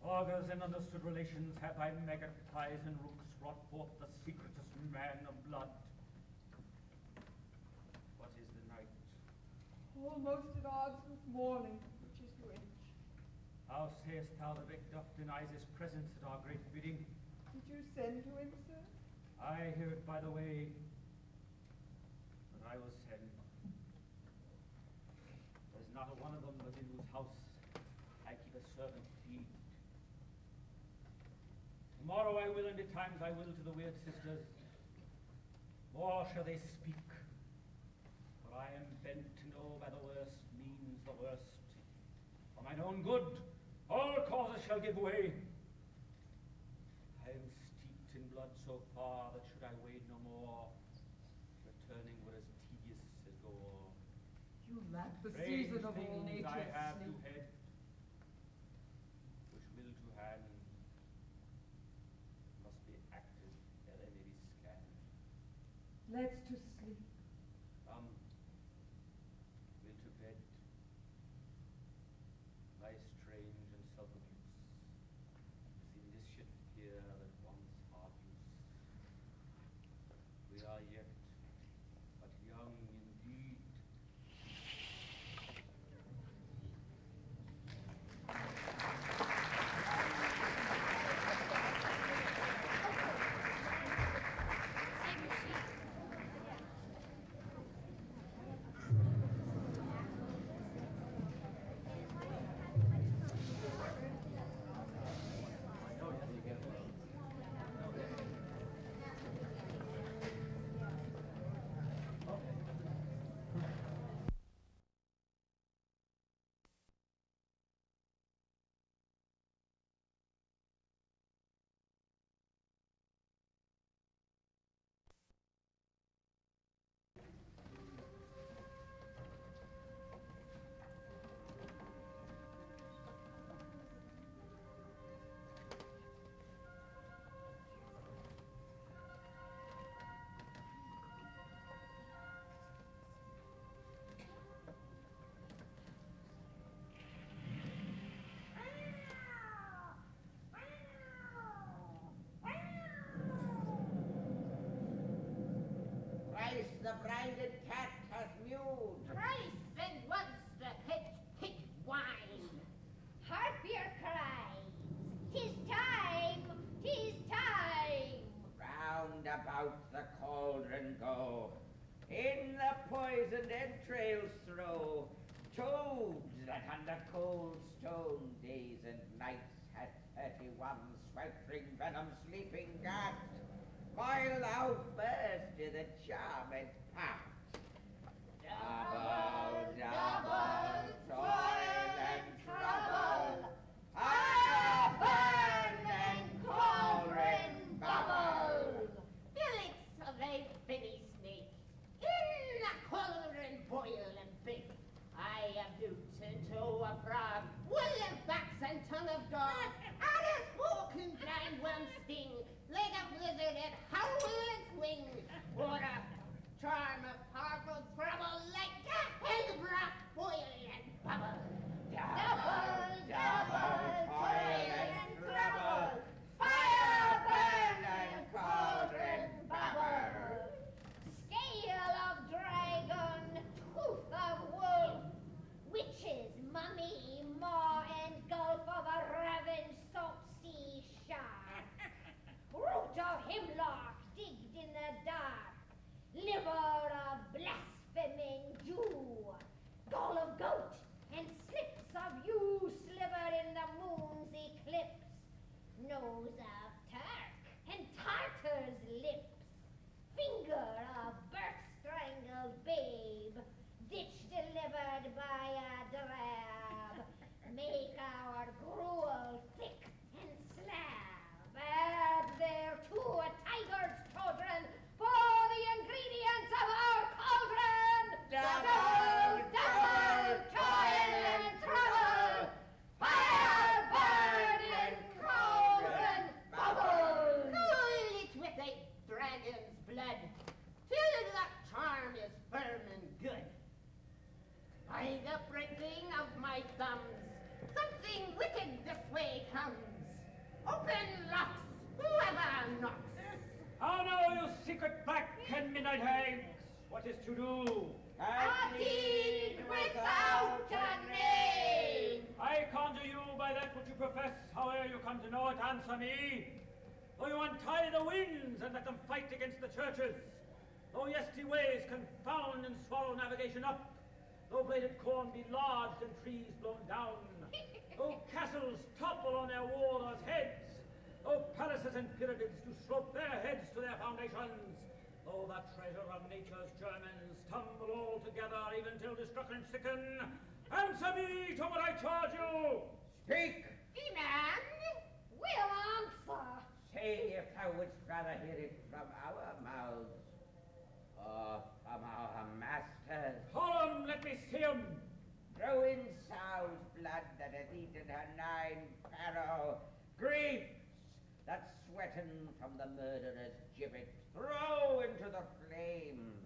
Augurs and understood relations have by magpies and rooks brought forth the secretest man of blood. What is the night? Almost at odds with morning, which is which. How sayest thou the victor denies his presence at our great bidding? Did you send to him, sir? I hear it by the way, but I will send. There's not a one of them within whose house I keep a servant feed. Tomorrow I will, and betimes I will to the weird sisters. More shall they speak, for I am bent to know by the worst means the worst. For mine own good, all causes shall give way. I am steeped in blood so far that should I wade no more, returning were as tedious as gore. You lack the Strange season of all things nature, I have to Snape. head, which will to hand must be acted ere they may be scanned. Let's to sleep. Come, will to bed. Thy strange and self-abuse is in this ship here that once hard use. We are yet but young indeed. Thrice the branded cat hath mewed. Thrice and once the pitch pit wine. Hark your cries. 'Tis time, 'tis time. Round about the cauldron go. In the poisoned entrails throw. Toads that under cold stone days and nights had 31 sweltering venom sleeping gat. While thou first to the charmed path. Double, double, toil and trouble. Fire burn and cauldron bubble. Fillets of thy finny snake. In the cauldron boil and bake. I have newt and toe of frog. Wool of backs and tongue of dog. Out of smoke and blind worm sting. Like a blizzard at howl and swing. What a charm of powerful trouble like a hellbrock boil and bubble. Double, double, toil and trouble. Fire burn and cauldron bubble. Scale of dragon, tooth of wolf. Witches, mummy, maw, and gulf of a ravaged salt sea shark. Root of hemlock digged in the dark. Liver of Open locks, whoever knocks. How now, you secret black and midnight hags, what is to do? A deed without a name. I conjure you by that which you profess, however you come to know it, answer me. Though you untie the winds and let them fight against the churches, though yesty ways confound and swallow navigation up, though bladed corn be lodged and trees blown down, though castles topple on their warders' heads, though palaces and pyramids do slope their heads to their foundations, though the treasure of nature's Germans tumble all together even till destruction sicken, answer me to what I charge you. Speak! Demand will answer. Say if thou wouldst rather hear it from our mouths, or from our masters. Call 'em, let me see 'em. Throw in sow's blood that hath eaten her 9 farrow, griefs that sweaten from the murderer's gibbet, throw into the flames.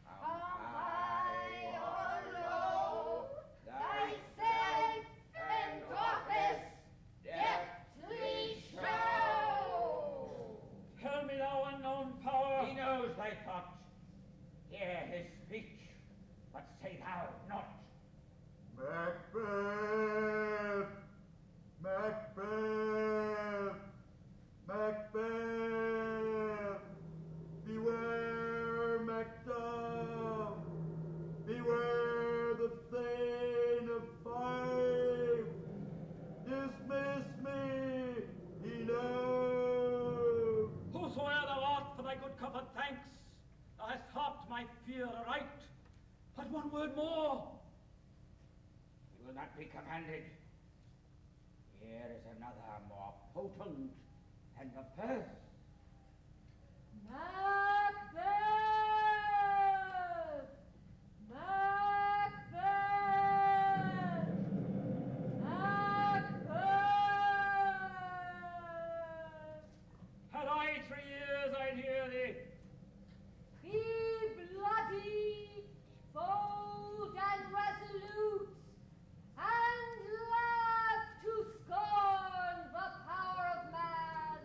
High or low, thyself and office deftly show. Tell me, thou unknown power. He knows thy thought. Hear his speech, but say thou not. Macbeth! Macbeth! Macbeth! Beware, Macduff! Beware the Thane of Fife! Dismiss me, enough! Whosoe'er thou art, for thy good comfort thanks. Thou hast harped my fear aright. But one word more. You will not be commanded. Here is another more potent than the first. Macbeth! Macbeth! Macbeth! Had I 3 years, I'd hear thee. Be bloody, bold, and resolute, and laugh to scorn the power of man.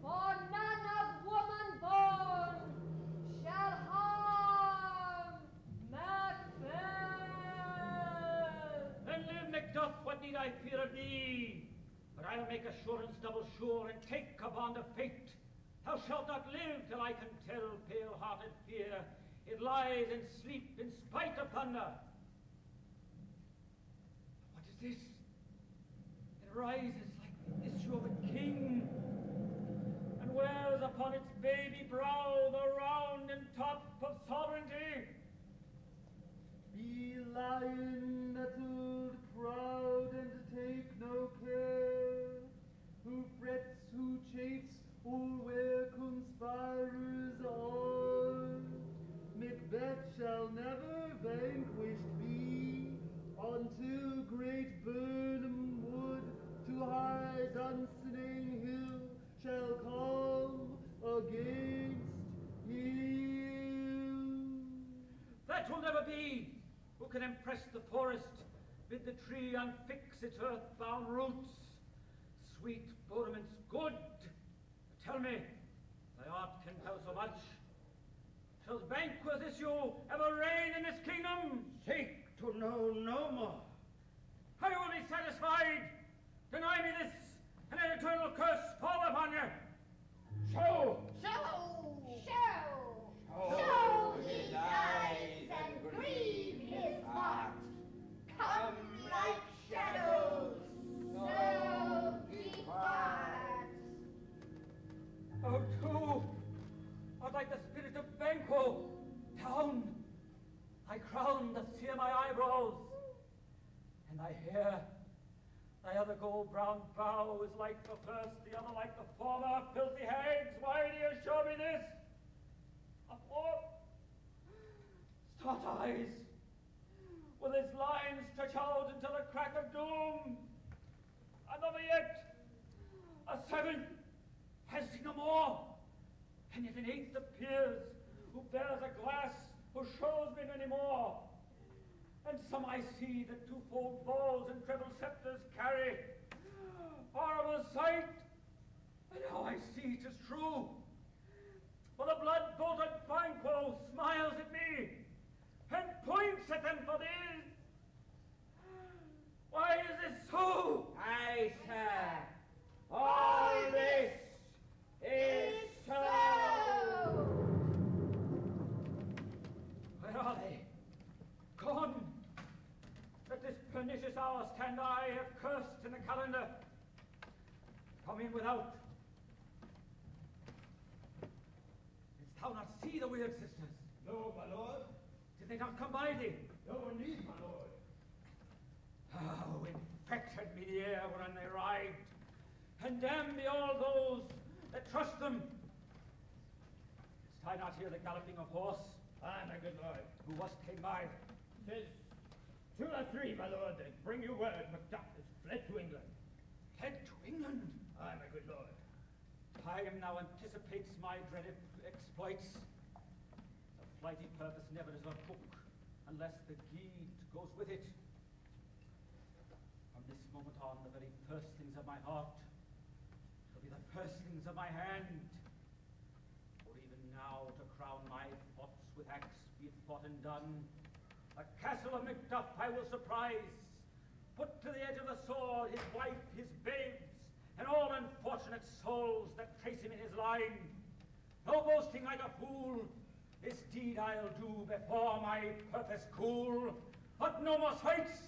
For none of woman born shall harm Macbeth. Then live, Macduff, what need I fear of thee? But I'll make assurance double sure, and take a bond of fate. Thou shalt not live till I can tell pale-hearted fear it lies in sleep in spite of thunder. What is this? It rises like the issue of a king, and wears upon its baby brow the round and top of sovereignty. Be lion mettled, proud, and take no care, who frets, who chafes, all where conspirers are. Macbeth shall never vanquished be, until great Burnham wood to high Dunsinane hill shall come against him. That will never be. Who can impress the forest, bid the tree unfix its earth-bound roots? Sweet Bournemouth's good. Tell me, thy art can tell so much. Shall Banquo's issue ever reign in this kingdom? Seek to know no more. I will be satisfied. Deny me this, and an eternal curse fall upon you. Show! Show his eyes and grieve his heart. Come like shadows, so depart. Oh, too, art like the spirit of Banquo. Down, thy crown doth sear my eyebrows, and thy hair, thy other gold-brown bow is like the first, the other like the former. Filthy hags, why do you show me this? Athwart, start eyes, will this line stretch out until the crack of doom? Another yet, a 7th, has seen no more, and yet an 8th appears, who bears a glass, who shows me many more. And some I see that 2-fold balls and treble scepters carry. Horrible sight! calendar. Come in without. Didst thou not see the weird sisters? No, my lord. Did they not come by thee? No, indeed, my lord. How infected be the air wherein they ride, and damn be all those that trust them. Didst I not hear the galloping of horse? Aye, my good lord. Who was came by? 'Tis 2 or 3, my lord. They bring you word Macbeth is fled to England. Fled to England? Aye, my good lord. Time now anticipates my dreaded exploits. The flighty purpose never is a book, unless the deed goes with it. From this moment on, the very pursings of my heart shall be the pursings of my hand. For even now, to crown my thoughts with acts, be it thought and done, the castle of Macduff I will surprise, put to the edge of the sword his wife, his babes, and all unfortunate souls that trace him in his line. No boasting like a fool, this deed I'll do before my purpose cool. But no more fights.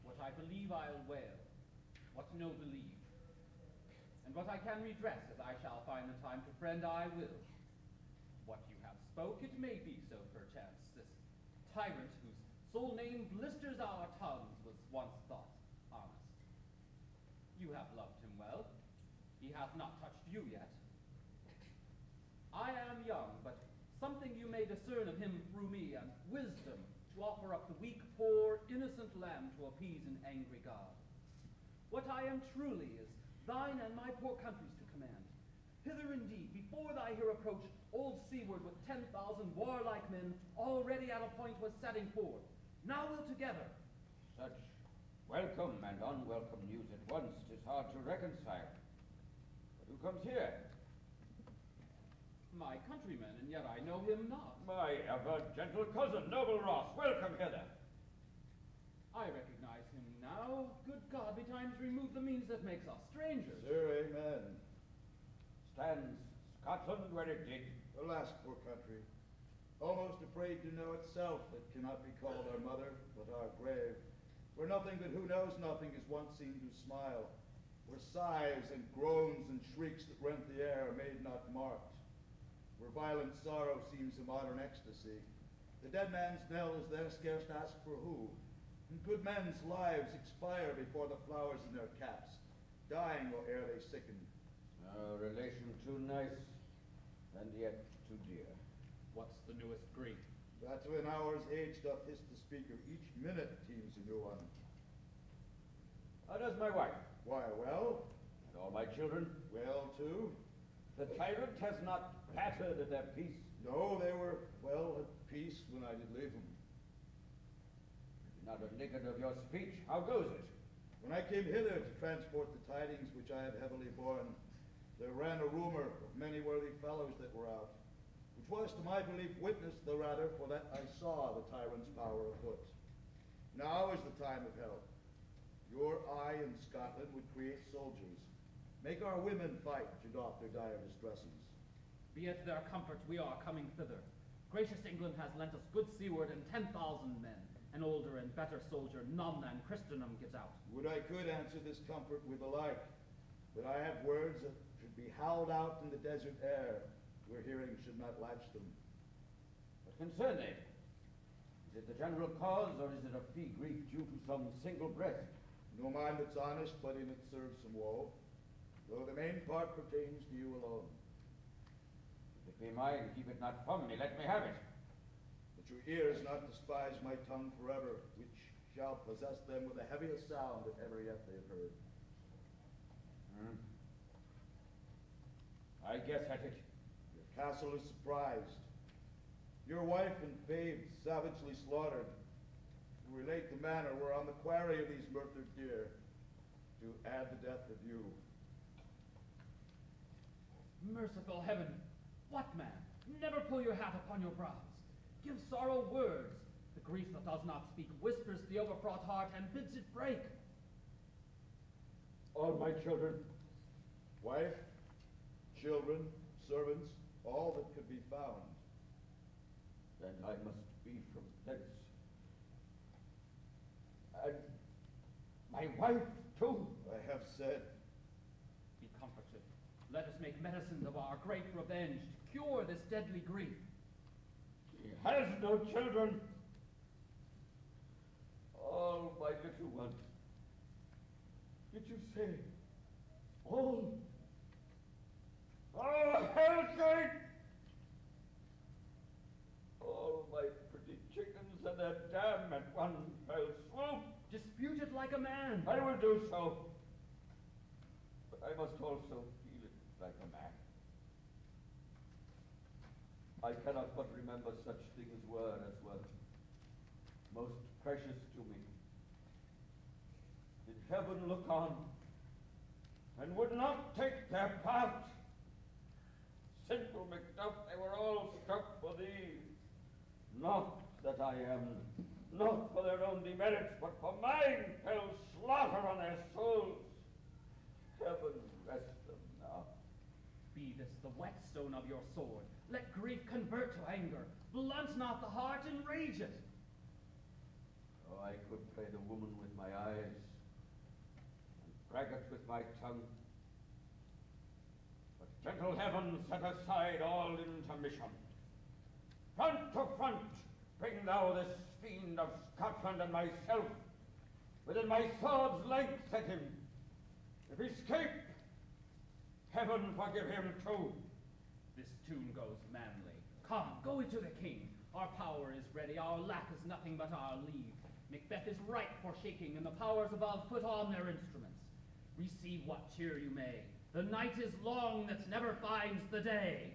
What I believe I'll wail, what no believe. And what I can redress as I shall find the time to friend I will. What you have spoke, it may be so perchance. This tyrant whose sole name blisters our tongues was once thought honest. You have loved him well. He hath not touched you yet. I am young, but something you may discern of him through me, and wisdom to offer up the weak, poor, innocent lamb to appease an angry God. What I am truly is thine and my poor country's to command. Hither indeed, before thy here approach, old Seaward with 10,000 warlike men already at a point was setting forth. Now we'll together. Such welcome and unwelcome news at once, 'tis hard to reconcile. But who comes here? My countryman, and yet I know him not. My ever gentle cousin, noble Ross, welcome hither. I recognize him now. Good God, betimes remove the means that makes us strangers. Sir, amen. Stands Scotland where it did. Alas, poor country, almost afraid to know itself that cannot be called our mother, but our grave, where nothing but who knows nothing is once seen to smile, where sighs and groans and shrieks that rent the air are made not marked, where violent sorrow seems a modern ecstasy. The dead man's knell is there scarce asked for who, and good men's lives expire before the flowers in their caps, dying or ere they sicken. A relation too nice, and yet too dear. What's the newest grief? That when hour's age doth hiss the speaker, each minute teems a new one. How does my wife? Why, well? And all my children? Well, too. The tyrant has not pattered at their peace. No, they were, well, at peace when I did leave them. Not a niggard of your speech. How goes it? When I came hither to transport the tidings which I had heavily borne, there ran a rumor of many worthy fellows that were out, which was to my belief witnessed the rather for that I saw the tyrant's power afoot. Now is the time of help. Your eye in Scotland would create soldiers. Make our women fight to doff their dire distresses. Be it their comfort we are coming thither. Gracious England has lent us good seaward and 10,000 men, an older and better soldier none than Christendom gives out. Would I could answer this comfort with the like, but I have words that should be howled out in the desert air, where hearing should not latch them. What concern they? Is it the general cause, or is it a fee grief due to some single breast? No mind that's honest, but in it serves some woe, though the main part pertains to you alone. If it be mine, keep it not from me, let me have it. That your ears not despise my tongue forever, which shall possess them with the heaviest sound that ever yet they have heard. I guess at it. Your castle is surprised. Your wife and babes savagely slaughtered. To relate the manner whereon the quarry of these murdered deer, to add the death of you. Merciful heaven, what man? Never pull your hat upon your brows. Give sorrow words. The grief that does not speak whispers the overfraught heart and bids it break. All my children. Wife, children, servants, all that could be found. Then I must be from thence. And my wife, too. I have said. Be comforted. Let us make medicines of our great revenge to cure this deadly grief. She has no children. All my little ones. Did you say all? Oh, hellsake! All my pretty chickens and their dam at one fell swoop. Dispute it like a man. I will do so. But I must also feel it like a man. I cannot but remember such things were as were most precious to me. Did heaven look on and would not take their part? Sinful Macbeth, they were all struck for thee. Not that I am, not for their own demerits, but for mine fell slaughter on their souls. Heaven rest them now. Be this the whetstone of your sword. Let grief convert to anger. Blunt not the heart, enrage it. Oh, I could play the woman with my eyes, and braggart with my tongue. But gentle heaven, set aside all intermission. Front to front, bring thou this fiend of Scotland and myself. Within my sword's length set him. If he escape, heaven forgive him too. This tune goes manly. Come, go into the king. Our power is ready, our lack is nothing but our leave. Macbeth is ripe for shaking, and the powers above put on their instruments. Receive what cheer you may. The night is long that never finds the day.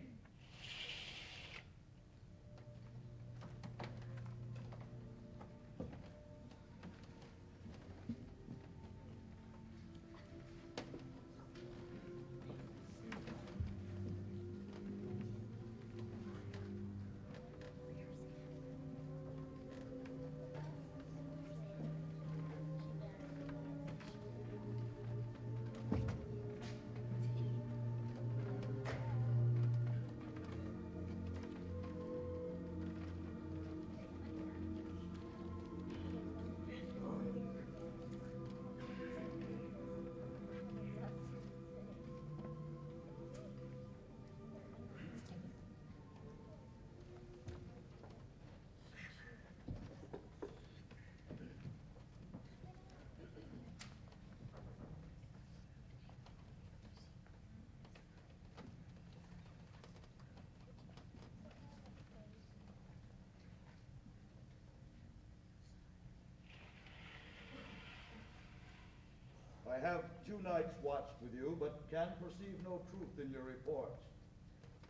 I have 2 nights watched with you, but can perceive no truth in your report.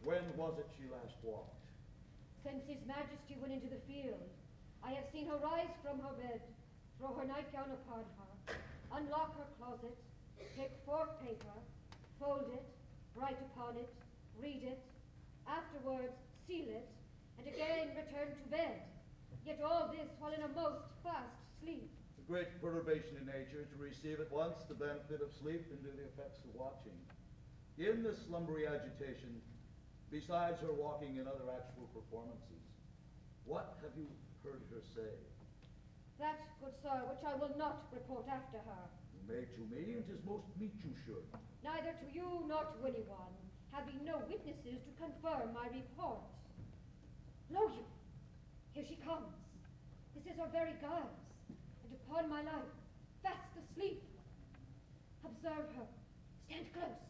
When was it she last walked? Since His Majesty went into the field, I have seen her rise from her bed, throw her nightgown upon her, unlock her closet, take fork paper, fold it, write upon it, read it, afterwards seal it, and again return to bed. Yet all this while in a most fast sleep. The great perturbation in nature is to receive at once the benefit of sleep and do the effects of watching. In this slumbery agitation, besides her walking and other actual performances, what have you heard her say? That, good sir, which I will not report after her. You may to me, and 'tis most meet you should. Neither to you nor to anyone, having no witnesses to confirm my report. Lo you, here she comes. This is her very guise, and upon my life, fast asleep. Observe her. Stand close.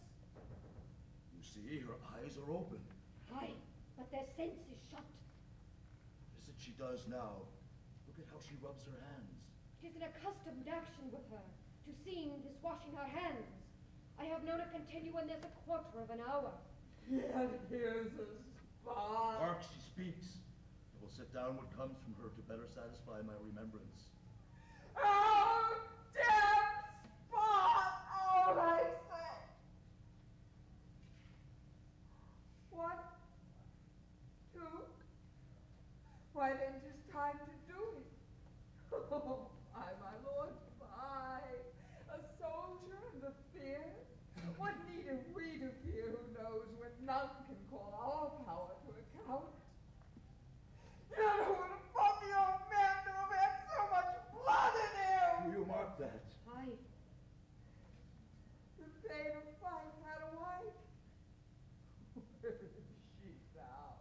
You see, her eyes are open. Aye, but their sense is shut. What is it she does now? Look at how she rubs her hands. It is an accustomed action with her, to seem this washing her hands. I have known it continue in this a quarter of an hour. Yet here's a spot. Hark, she speaks. I will sit down what comes from her to better satisfy my remembrance. Oh, damn spot! All I say. One, two. Why then 'tis time to do it. Oh, my lord, my, a soldier in the fear. What need have we to fear who knows when none can call our power to account? Yet who would have thought the old man to have had so much blood in him? Do you mark that? Aye. The pain of fight had a wife. Where is she now?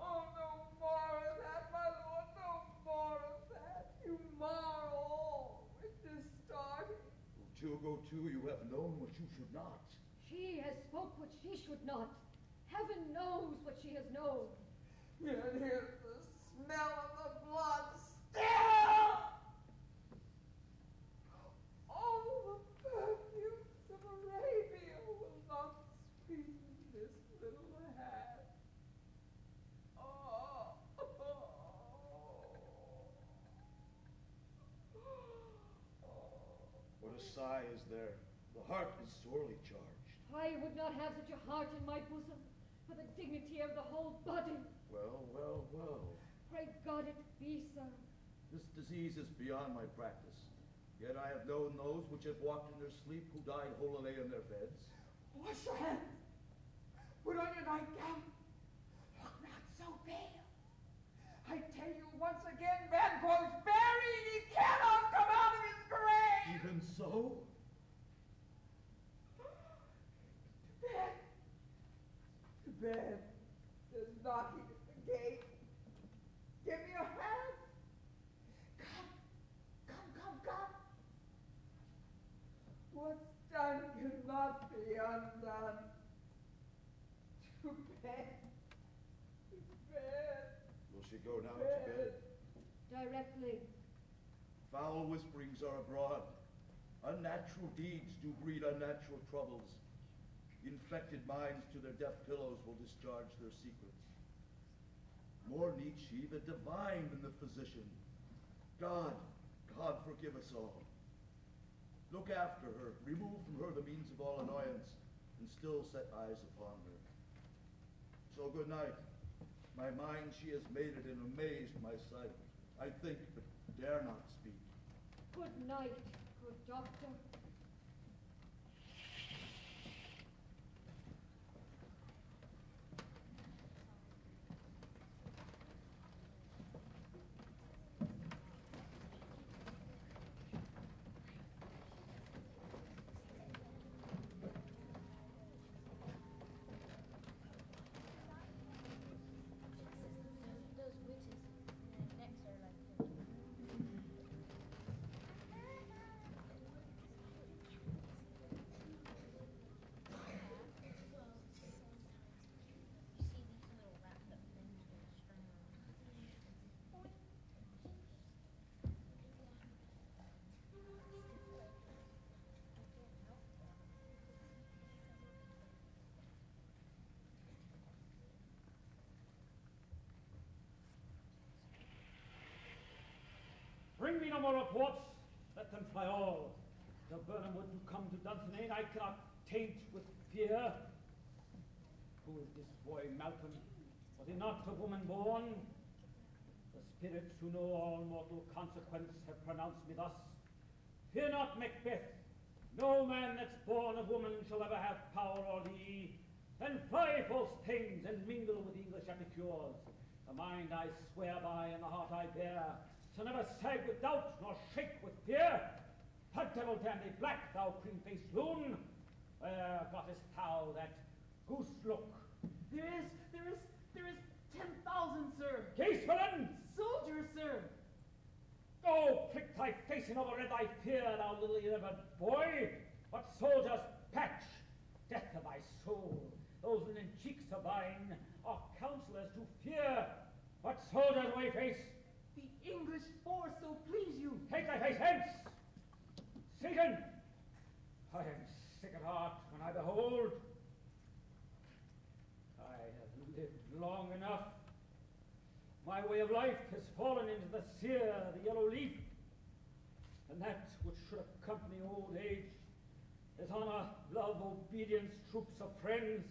Oh, no more of that, my lord, no more of that. You mar all with distorting. Go to, you have known what you should not. She has spoke what she should not. Heaven knows what she has known. Yet here's the smell of the blood still! All the perfumes of Arabia will not sweeten this little hand. Oh. What a sigh is there. The heart is sorely charged. I would not have such a heart in my bosom for the dignity of the whole body. Well, well, well. Pray God it be so. This disease is beyond my practice. Yet I have known those which have walked in their sleep who died holily in their beds. Wash your hands. Put on your nightgown. Look not so pale. I tell you once again, man grows buried. He cannot come out of his grave. Even so? To bed. To bed. There's knocking at the gate. Give me your hand. Come. What's done cannot be undone. To bed. To bed. Will she go now to bed? Directly. Foul whisperings are abroad. Unnatural deeds do breed unnatural troubles. Infected minds to their deaf pillows will discharge their secrets. More needs she the divine than the physician. God forgive us all. Look after her, remove from her the means of all annoyance, and still set eyes upon her. So good night. My mind she has made it and amazed my sight. I think, but dare not speak. Good night, good doctor. Those witches, their necks are like this. Bring me no more reports. Let them fly all. The Burnham would come to Dunsinane, I cannot taint with fear. Who is this boy, Malcolm? Was he not of woman born? The Spirits who know all mortal consequence have pronounced me thus. Fear not, Macbeth. No man that's born of woman shall ever have power o'er thee. Then fly false things and mingle with English epicures. The mind I swear by and the heart I bear shall never sag with doubt nor shake with fear. The devil damn thee black, thou cream-faced loon. Where gottest thou that goose look? There is 10,000, sir. Case villain! Soldiers, sir. Oh, prick thy face and overread thy fear, thou little-livered boy. What soldiers patch? Death of thy soul. Those linen cheeks of thine are counselors to fear. What soldiers, way face? The English force, so please you. Take thy face hence! Satan! I am sick at heart when I behold. I have lived long enough. My way of life has fallen into the sere, the yellow leaf, and that which should accompany old age is honor, love, obedience, troops of friends.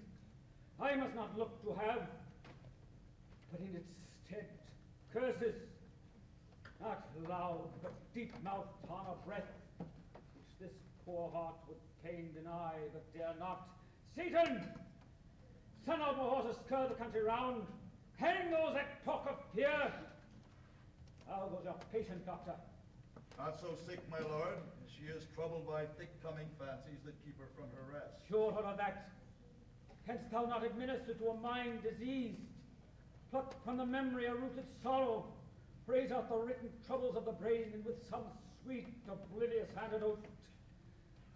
I must not look to have, but in its stead, curses, not loud, but deep-mouthed honor breath, which this poor heart would fain deny, but dare not. Satan! Send out more horses, scur the country round. Hang those that talk of fear. How goes your patient, doctor? Not so sick, my lord. She is troubled by thick-coming fancies that keep her from her rest. Sure her of that. Canst thou not administer to a mind diseased? Pluck from the memory a rooted sorrow. Phrase out the written troubles of the brain, and with some sweet, oblivious antidote,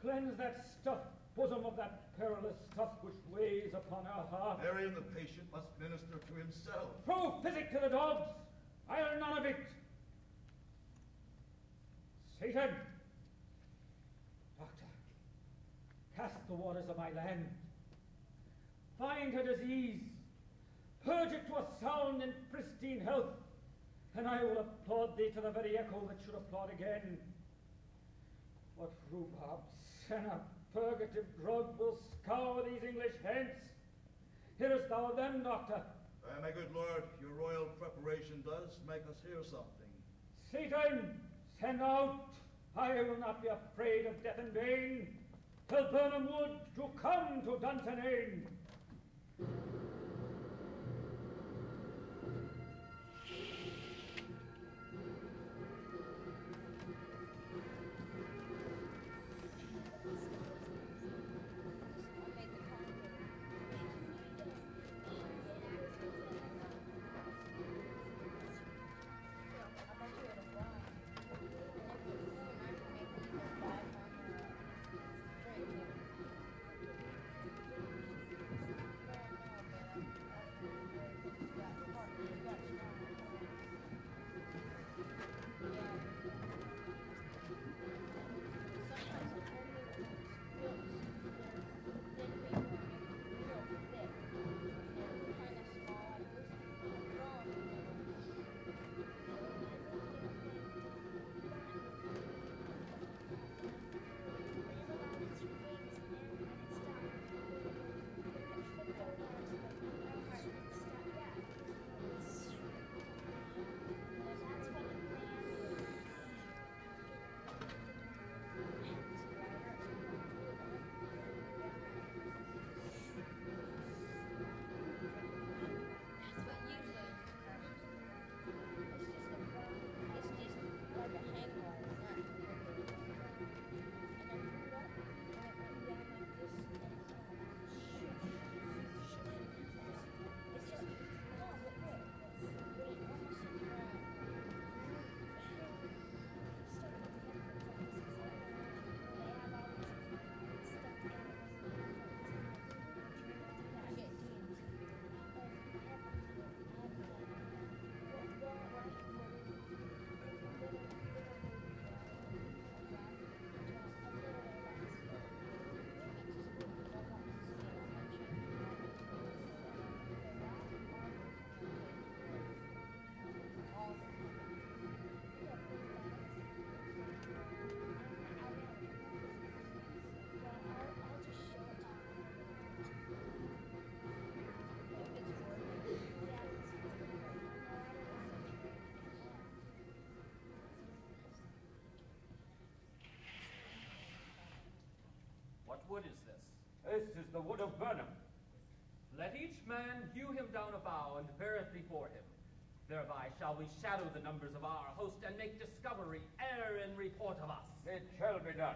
cleanse that stuffed bosom of that perilous stuff which weighs upon her heart. Marion, the patient must minister to himself. Throw physic to the dogs. I'll none of it. Satan! Doctor, cast the waters of my land. Find her disease. Purge it to a sound and pristine health, and I will applaud thee to the very echo that should applaud again. What rhubarb, senna, purgative drug will scour these English hence? Hearest thou them, doctor? My good lord, your royal preparation does make us hear something. Satan, send out. I will not be afraid of death in vain. Tell Burnham Wood to come to Dunsinane. wood is this? This is the wood of Burnham. Let each man hew him down a bough and bear it before him. Thereby shall we shadow the numbers of our host and make discovery ere in report of us. It shall be done.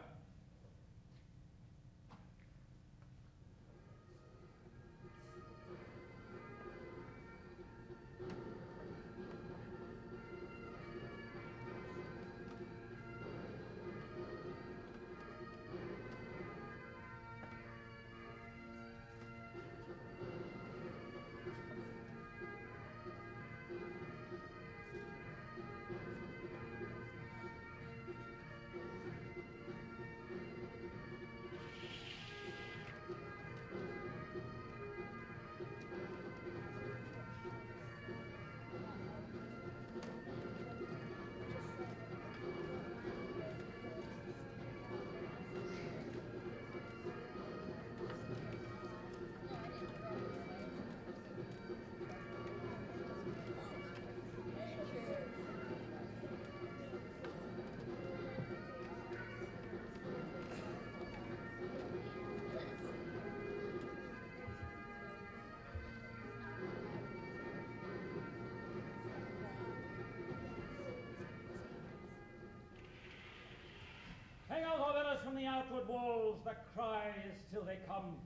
Hang out of us from the outward walls, the cry is till they come.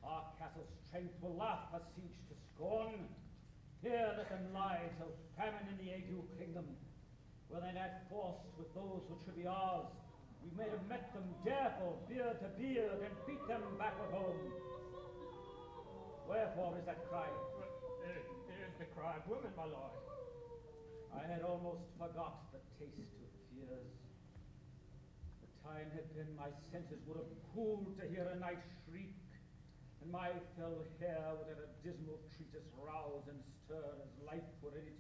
Our castle's strength will laugh a siege to scorn. Here let them lie till famine in the ague kingdom. Were they not forced with those which should be ours, we may have met them therefore beard to beard and beat them backward home. Wherefore is that cry? It is the cry of women, my lord. I had almost forgot the taste of fears. The time had been my senses would have cooled to hear a night shriek, and my fell hair would at a dismal treatise rouse and stir as life were in it.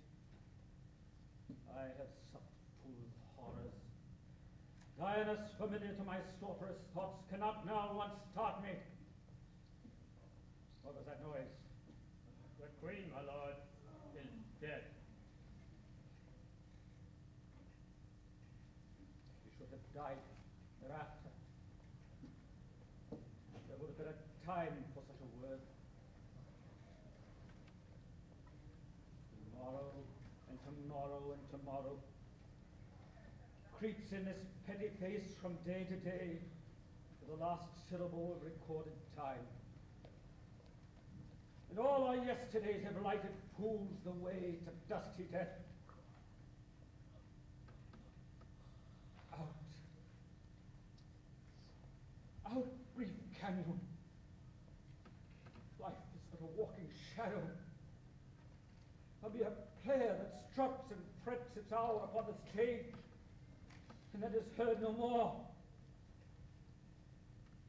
I have supped full of horrors. Dionysus, familiar to my slaughterous thoughts, cannot now once start me. What was that noise? The queen, my lord, is dead. She should have died thereafter. There would have been a time for such a word. Tomorrow and tomorrow and tomorrow creeps in this petty face from day to day to the last syllable of recorded time. And all our yesterdays have lighted pools the way to dusty death. Out, brief canyon. Life is but a walking shadow. A mere player that struts and frets its hour upon the stage, and that is heard no more.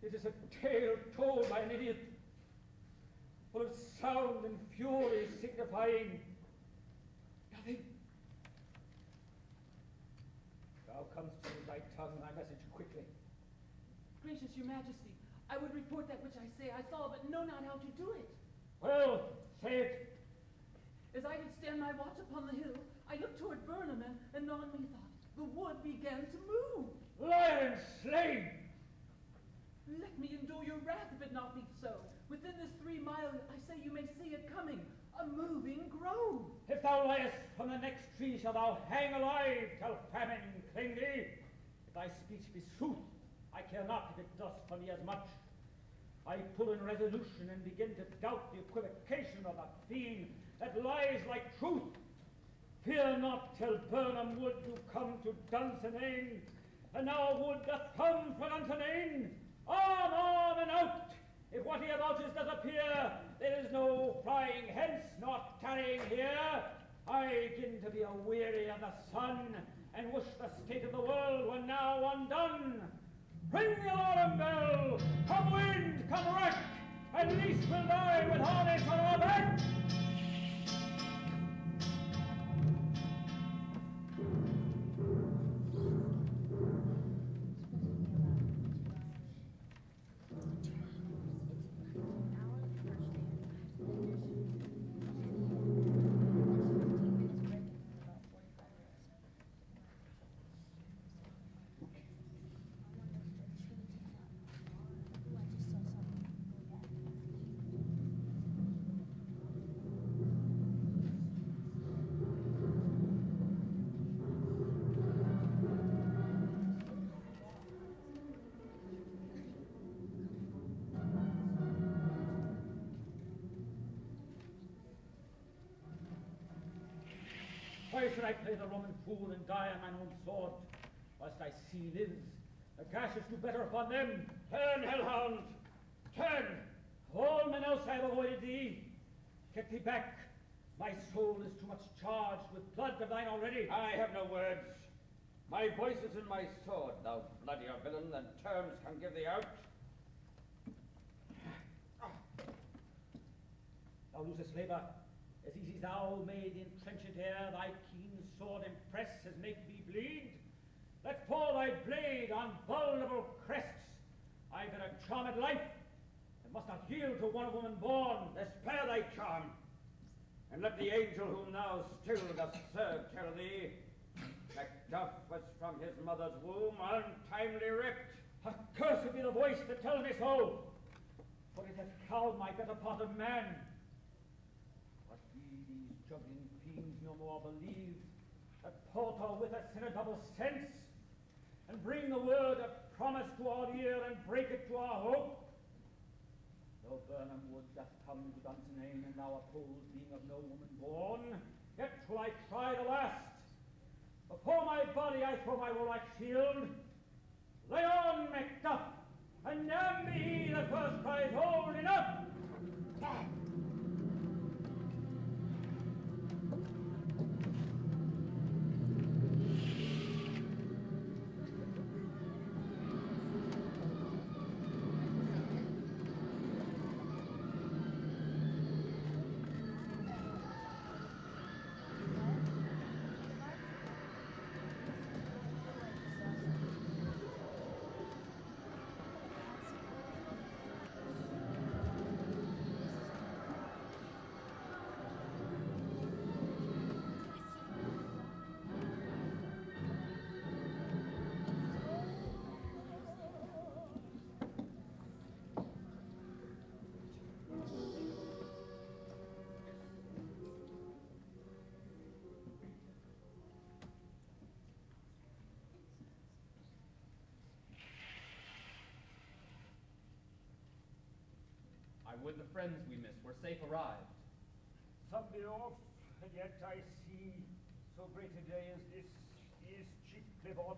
It is a tale told by an idiot, full of sound and fury, signifying nothing. Thou comest to use thy tongue, thy message quickly. Gracious your majesty, I would report that which I say I saw, but know not how to do it. Well, say it. As I did stand my watch upon the hill, I looked toward Burnham, and on me thought, the wood began to move. Liar and slain! Let me endure your wrath if it not be so. Within this 3 mile, I say you may see it coming, a moving grove. If thou liest, from the next tree shalt thou hang alive till famine cling thee. If thy speech be sooth, I care not if it does for me as much. I pull in resolution and begin to doubt the equivocation of a theme that lies like truth. Fear not till Burnham wood do come to Dunsinane, and now wood doth come for Dunsinane. Arm and out! If what hereabouts does appear, there is no flying hence, nor tarrying here. I begin to be a-weary of the sun, and wish the state of the world were now undone. Ring the alarm bell! Come wind, come wreck! At least we'll die with harness on our back! should I play the Roman fool and die on mine own sword, whilst I see lives? The gashes do better upon them. Turn, hellhound! Turn! Of all men else I have avoided thee. Get thee back. My soul is too much charged with blood of thine already. I have no words. My voice is in my sword, thou bloodier villain, than terms can give thee out. Thou losest labour. As easy as thou may the entrenchant air thy keen sword impress as make thee bleed. Let fall thy blade on vulnerable crests. I bear a charmed life, and must not yield to one of woman born. Spare thy charm, and let the angel whom thou still dost serve tell thee, Macbeth was from his mother's womb untimely ripped. Accursed be the voice that tells me so, for it hath cowed my better part of man. But we these juggling fiends no more believe that porter with us in a double sense, and bring the word of promise to our ear and break it to our hope. Though Burnham wood doth come to Dunsinane, and thou oppose being of no woman born, yet will I try the last. Before my body I throw my warlike shield. Lay on, Macduff, and damn be he that first cries, hold enough! I would the friends we missed were safe arrived. Some be off, and yet I see so great a day as this is chiefly bought.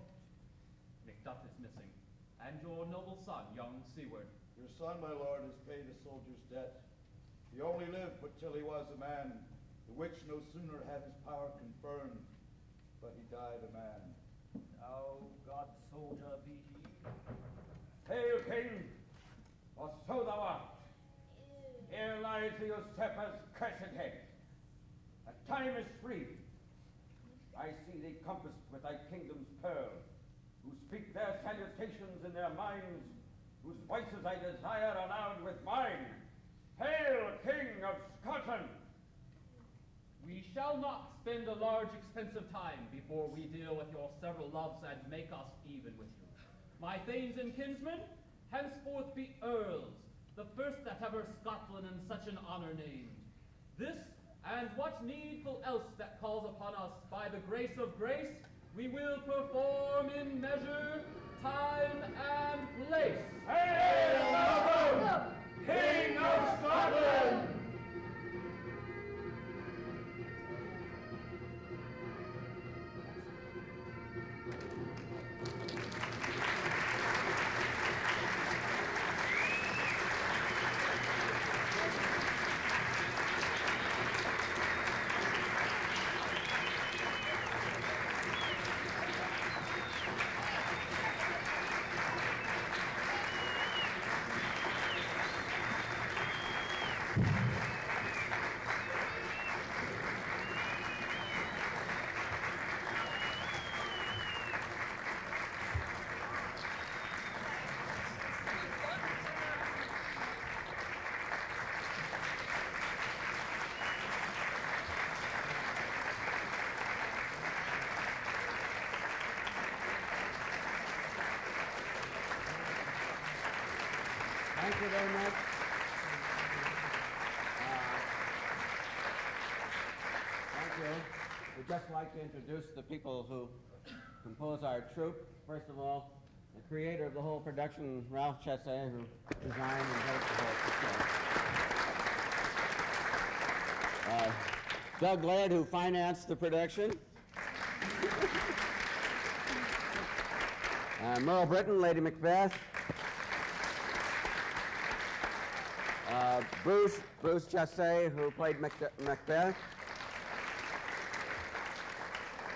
Macduff is missing, and your noble son, young Seward. Your son, my lord, has paid a soldier's debt. He only lived but till he was a man, the which no sooner had his power confirmed, but he died a man. Now God's soldier be he. Hail, King, for so thou art. Here lies the usurper's cursed head. A time is free. I see thee compassed with thy kingdom's pearl, who speak their salutations in their minds, whose voices I desire renowned with mine. Hail, King of Scotland! We shall not spend a large expense of time before we deal with your several loves and make us even with you. My thanes and kinsmen, henceforth be earls, the first that ever Scotland in such an honor named. This, and what needful else that calls upon us by the grace of grace, we will perform in measure, time, and place. Hail, Malcolm, King of Scotland! Thank you very much. Thank you. We'd just like to introduce the people who compose our troupe. First of all, the creator of the whole production, Ralph Chesay, who designed and built the whole show. Doug Laird, who financed the production. Merle Britton, Lady Macbeth. Bruce Chassé, who played Macbeth.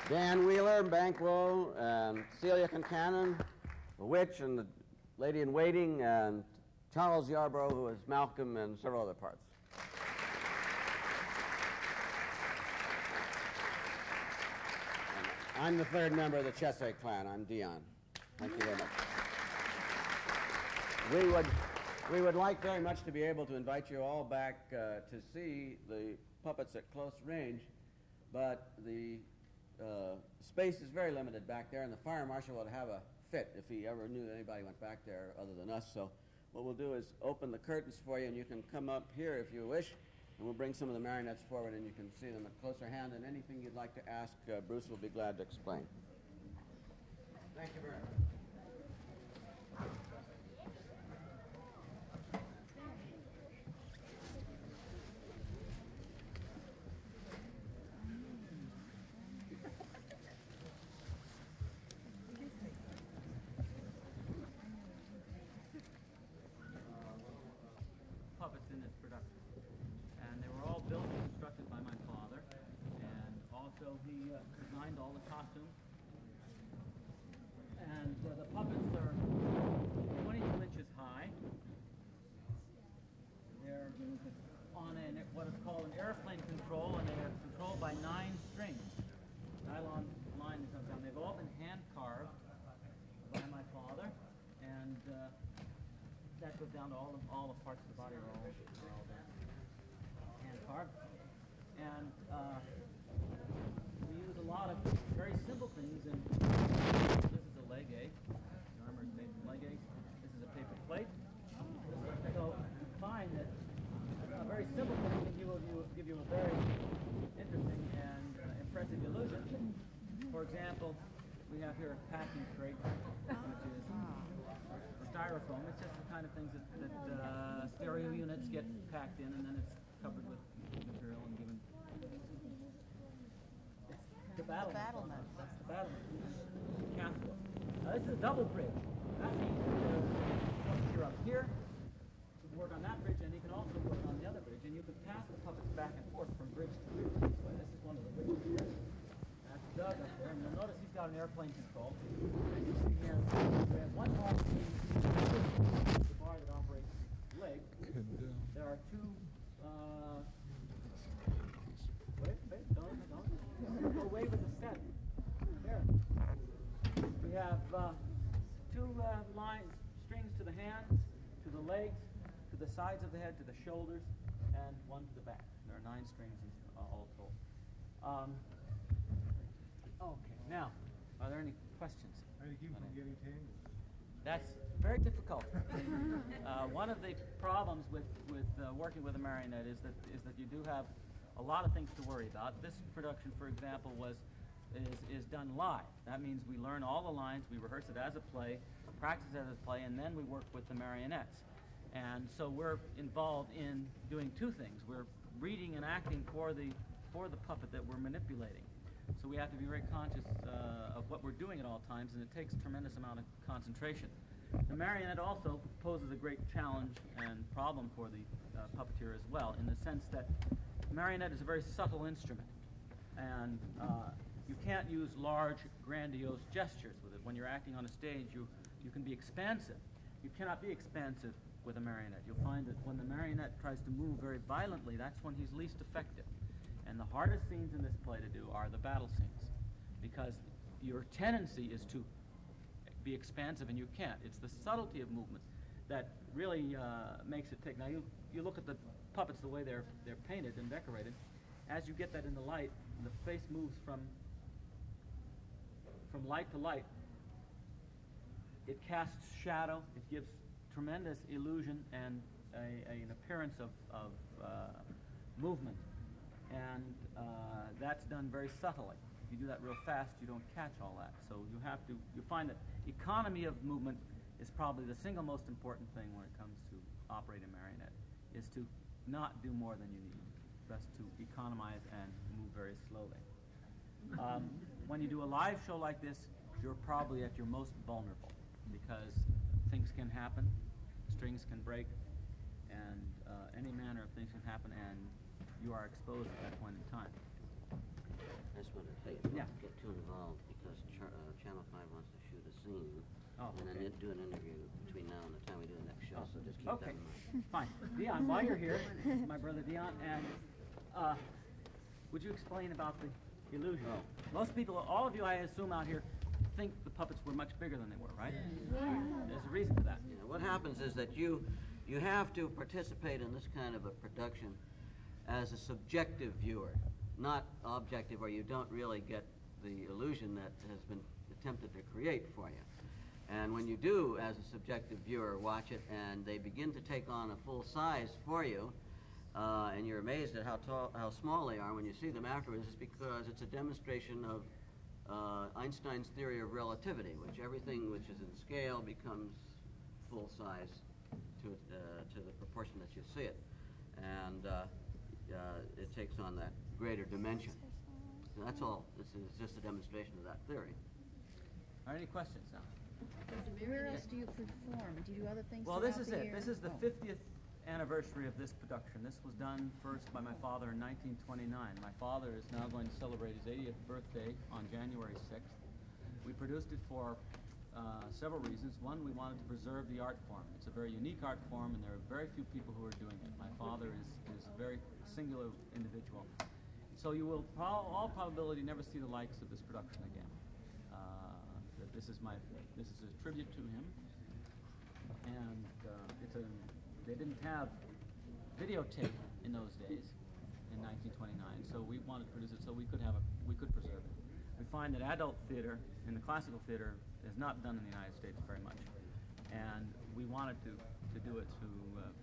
Dan Wheeler, Banquo, and Celia Concannon, the witch and the lady in waiting, and Charles Yarborough, who is Malcolm, and several other parts. And I'm the third member of the Chassé clan. I'm Dion. Thank you very much. We would like very much to be able to invite you all back to see the puppets at close range, but the space is very limited back there, and the fire marshal would have a fit if he ever knew that anybody went back there other than us. So what we'll do is open the curtains for you, and you can come up here if you wish, and we'll bring some of the marionettes forward, and you can see them at closer hand, and anything you'd like to ask, Bruce will be glad to explain. Thank you very much. Puppets in this production, and they were all built and constructed by my father, and also he designed all the costumes. And the puppets are 22 inches high. They're on what is called an airplane control, and they are controlled by 9 strings. Nylon line that comes down. They've all been hand carved by my father, and that goes down to all the parts of the body are all hand carved. And we use a lot of very simple things. And this is a leg egg. The armor is made from leg eggs. This is a paper plate. So you find that a very simple thing can give you a very interesting and impressive illusion. For example, we have here a packing crate, which is styrofoam. It's just the kind of things that stereo units get packed in, and then it's covered with material and given. It's the battlement. That's the battlement. Castle. This is a double bridge. That means you're up here, you can work on that bridge, and you can also work on the other bridge, and you can pass the puppets back and forth from bridge to bridge this way. This is one of the bridges here. That's Doug up there, and you'll notice he's got an airplane control. And you see here, we have one bar, the bar that operates the leg. There are two, wait, don't go away with the set. There. We have two strings to the hands, to the legs, to the sides of the head, to the shoulders, and one to the back. There are 9 strings all told. Okay, now, are there any questions? How do you keep from getting tangled? That's very difficult. One of the problems with working with a marionette is that you do have a lot of things to worry about. This production, for example, is done live. That means we learn all the lines, we rehearse it as a play, practice it as a play, and then we work with the marionettes. And so we're involved in doing 2 things. We're reading and acting for the puppet that we're manipulating. So we have to be very conscious of what we're doing at all times, and it takes a tremendous amount of concentration. The marionette also poses a great challenge and problem for the puppeteer as well, in the sense that the marionette is a very subtle instrument, and you can't use large, grandiose gestures with it. When you're acting on a stage, you can be expansive. You cannot be expansive with a marionette. You'll find that when the marionette tries to move very violently, that's when he's least effective. And the hardest scenes in this play to do are the battle scenes, because your tendency is to be expansive, and you can't. It's the subtlety of movement that really makes it take. Now, you look at the puppets, the way they're painted and decorated. As you get that in the light, the face moves from light to light. It casts shadow. It gives tremendous illusion and an appearance of movement. And that's done very subtly. If you do that real fast, you don't catch all that. So you find that economy of movement is probably the single most important thing when it comes to operating a marionette, is to not do more than you need, best to economize and move very slowly. When you do a live show like this, you're probably at your most vulnerable. because things can happen, strings can break, and any manner of things can happen, and you are exposed at that point in time. I just wanted to say, Yeah. don't get too involved because Channel 5 wants to shoot a scene and then do an interview between now and the time we do the next show, so just keep that in mind. Fine. Dion, while you're here, this is my brother Dion, and would you explain about the illusion? Oh. Most people, all of you I assume out here, think the puppets were much bigger than they were, right? Yeah. There's a reason for that. Yeah, what happens is that you have to participate in this kind of a production as a subjective viewer, not objective, where you don't really get the illusion that has been attempted to create for you. And when you do, as a subjective viewer, watch it, and they begin to take on a full size for you, and you're amazed at how small they are when you see them afterwards, is because it's a demonstration of Einstein's theory of relativity, which everything which is in scale becomes full size to the proportion that you see it. And it takes on that greater dimension. So that's all. This is just a demonstration of that theory. Are there any questions now? Where else do you perform? Do you do other things? Well, this is throughout it. the This year? is the 50th anniversary of this production. This was done first by my father in 1929. My father is now going to celebrate his 80th birthday on January 6th. We produced it for several reasons. One, we wanted to preserve the art form. It's a very unique art form, and there are very few people who are doing it. My father is a very singular individual. So you will, all probability, never see the likes of this production again. This is a tribute to him, and they didn't have videotape in those days, in 1929. So we wanted to produce it so we could preserve it. We find that adult theater in the classical theater is not done in the United States very much, and we wanted to do it to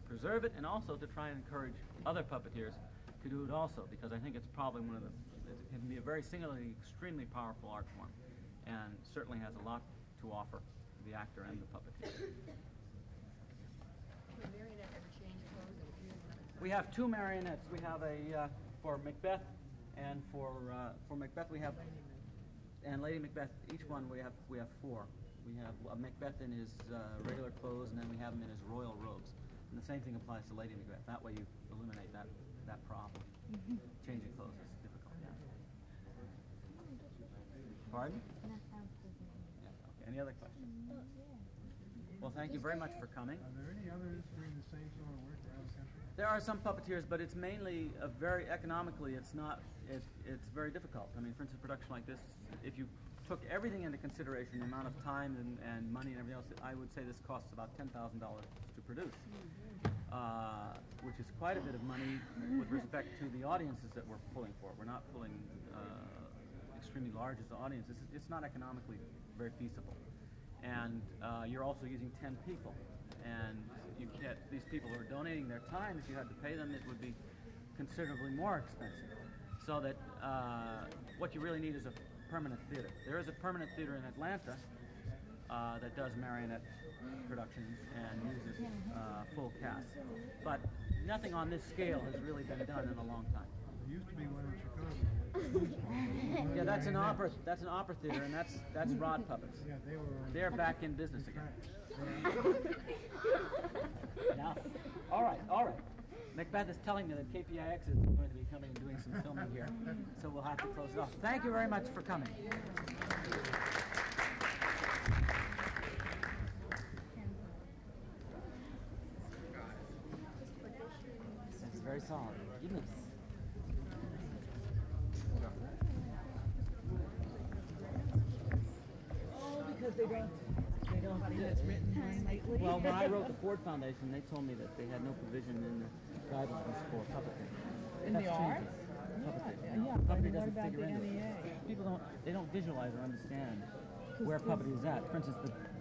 preserve it, and also to try and encourage other puppeteers to do it also, because I think it's probably it can be a very singularly, extremely powerful art form, and certainly has a lot to offer the actor and the puppeteer. Would Marionette ever change clothes and appear in another? We have two marionettes. We have a for Macbeth, and for Macbeth we have, and Lady Macbeth. Each one we have four. We have Macbeth in his regular clothes, and then we have him in his royal robes. And the same thing applies to Lady Macbeth. That way you eliminate that problem. Changing clothes is difficult. Yeah. Pardon? Yeah, okay. Any other questions? Well, thank you very much for coming. Are there any others doing the same sort of work around the country? There are some puppeteers, but it's mainly very economically. It's very difficult. I mean, for instance, a production like this, if you took everything into consideration, the amount of time and money and everything else, I would say this costs about $10,000 to produce, which is quite a bit of money with respect to the audiences that we're pulling for. We're not pulling extremely large as audiences. It's not economically very feasible. And you're also using 10 people. And you get these people who are donating their time. If you had to pay them, it would be considerably more expensive. So that what you really need is a permanent theater. There is a permanent theater in Atlanta that does marionette productions and uses full cast. But nothing on this scale has really been done in a long time. There used to be one in Chicago. Yeah, that's an opera theater, and that's rod puppets. Yeah, they're back in business again. Now, all right. Macbeth is telling me that KPIX is going to be coming and doing some filming here, so we'll have to close it off. Thank you very much for coming. That's very solid. Goodness. Because they don't well, when I wrote the Ford Foundation, they told me that they had no provision in the guidelines for puppetry. In the arts? Puppetry doesn't what about figure the into NEA? it. People don't visualize or understand where puppetry is at. For instance,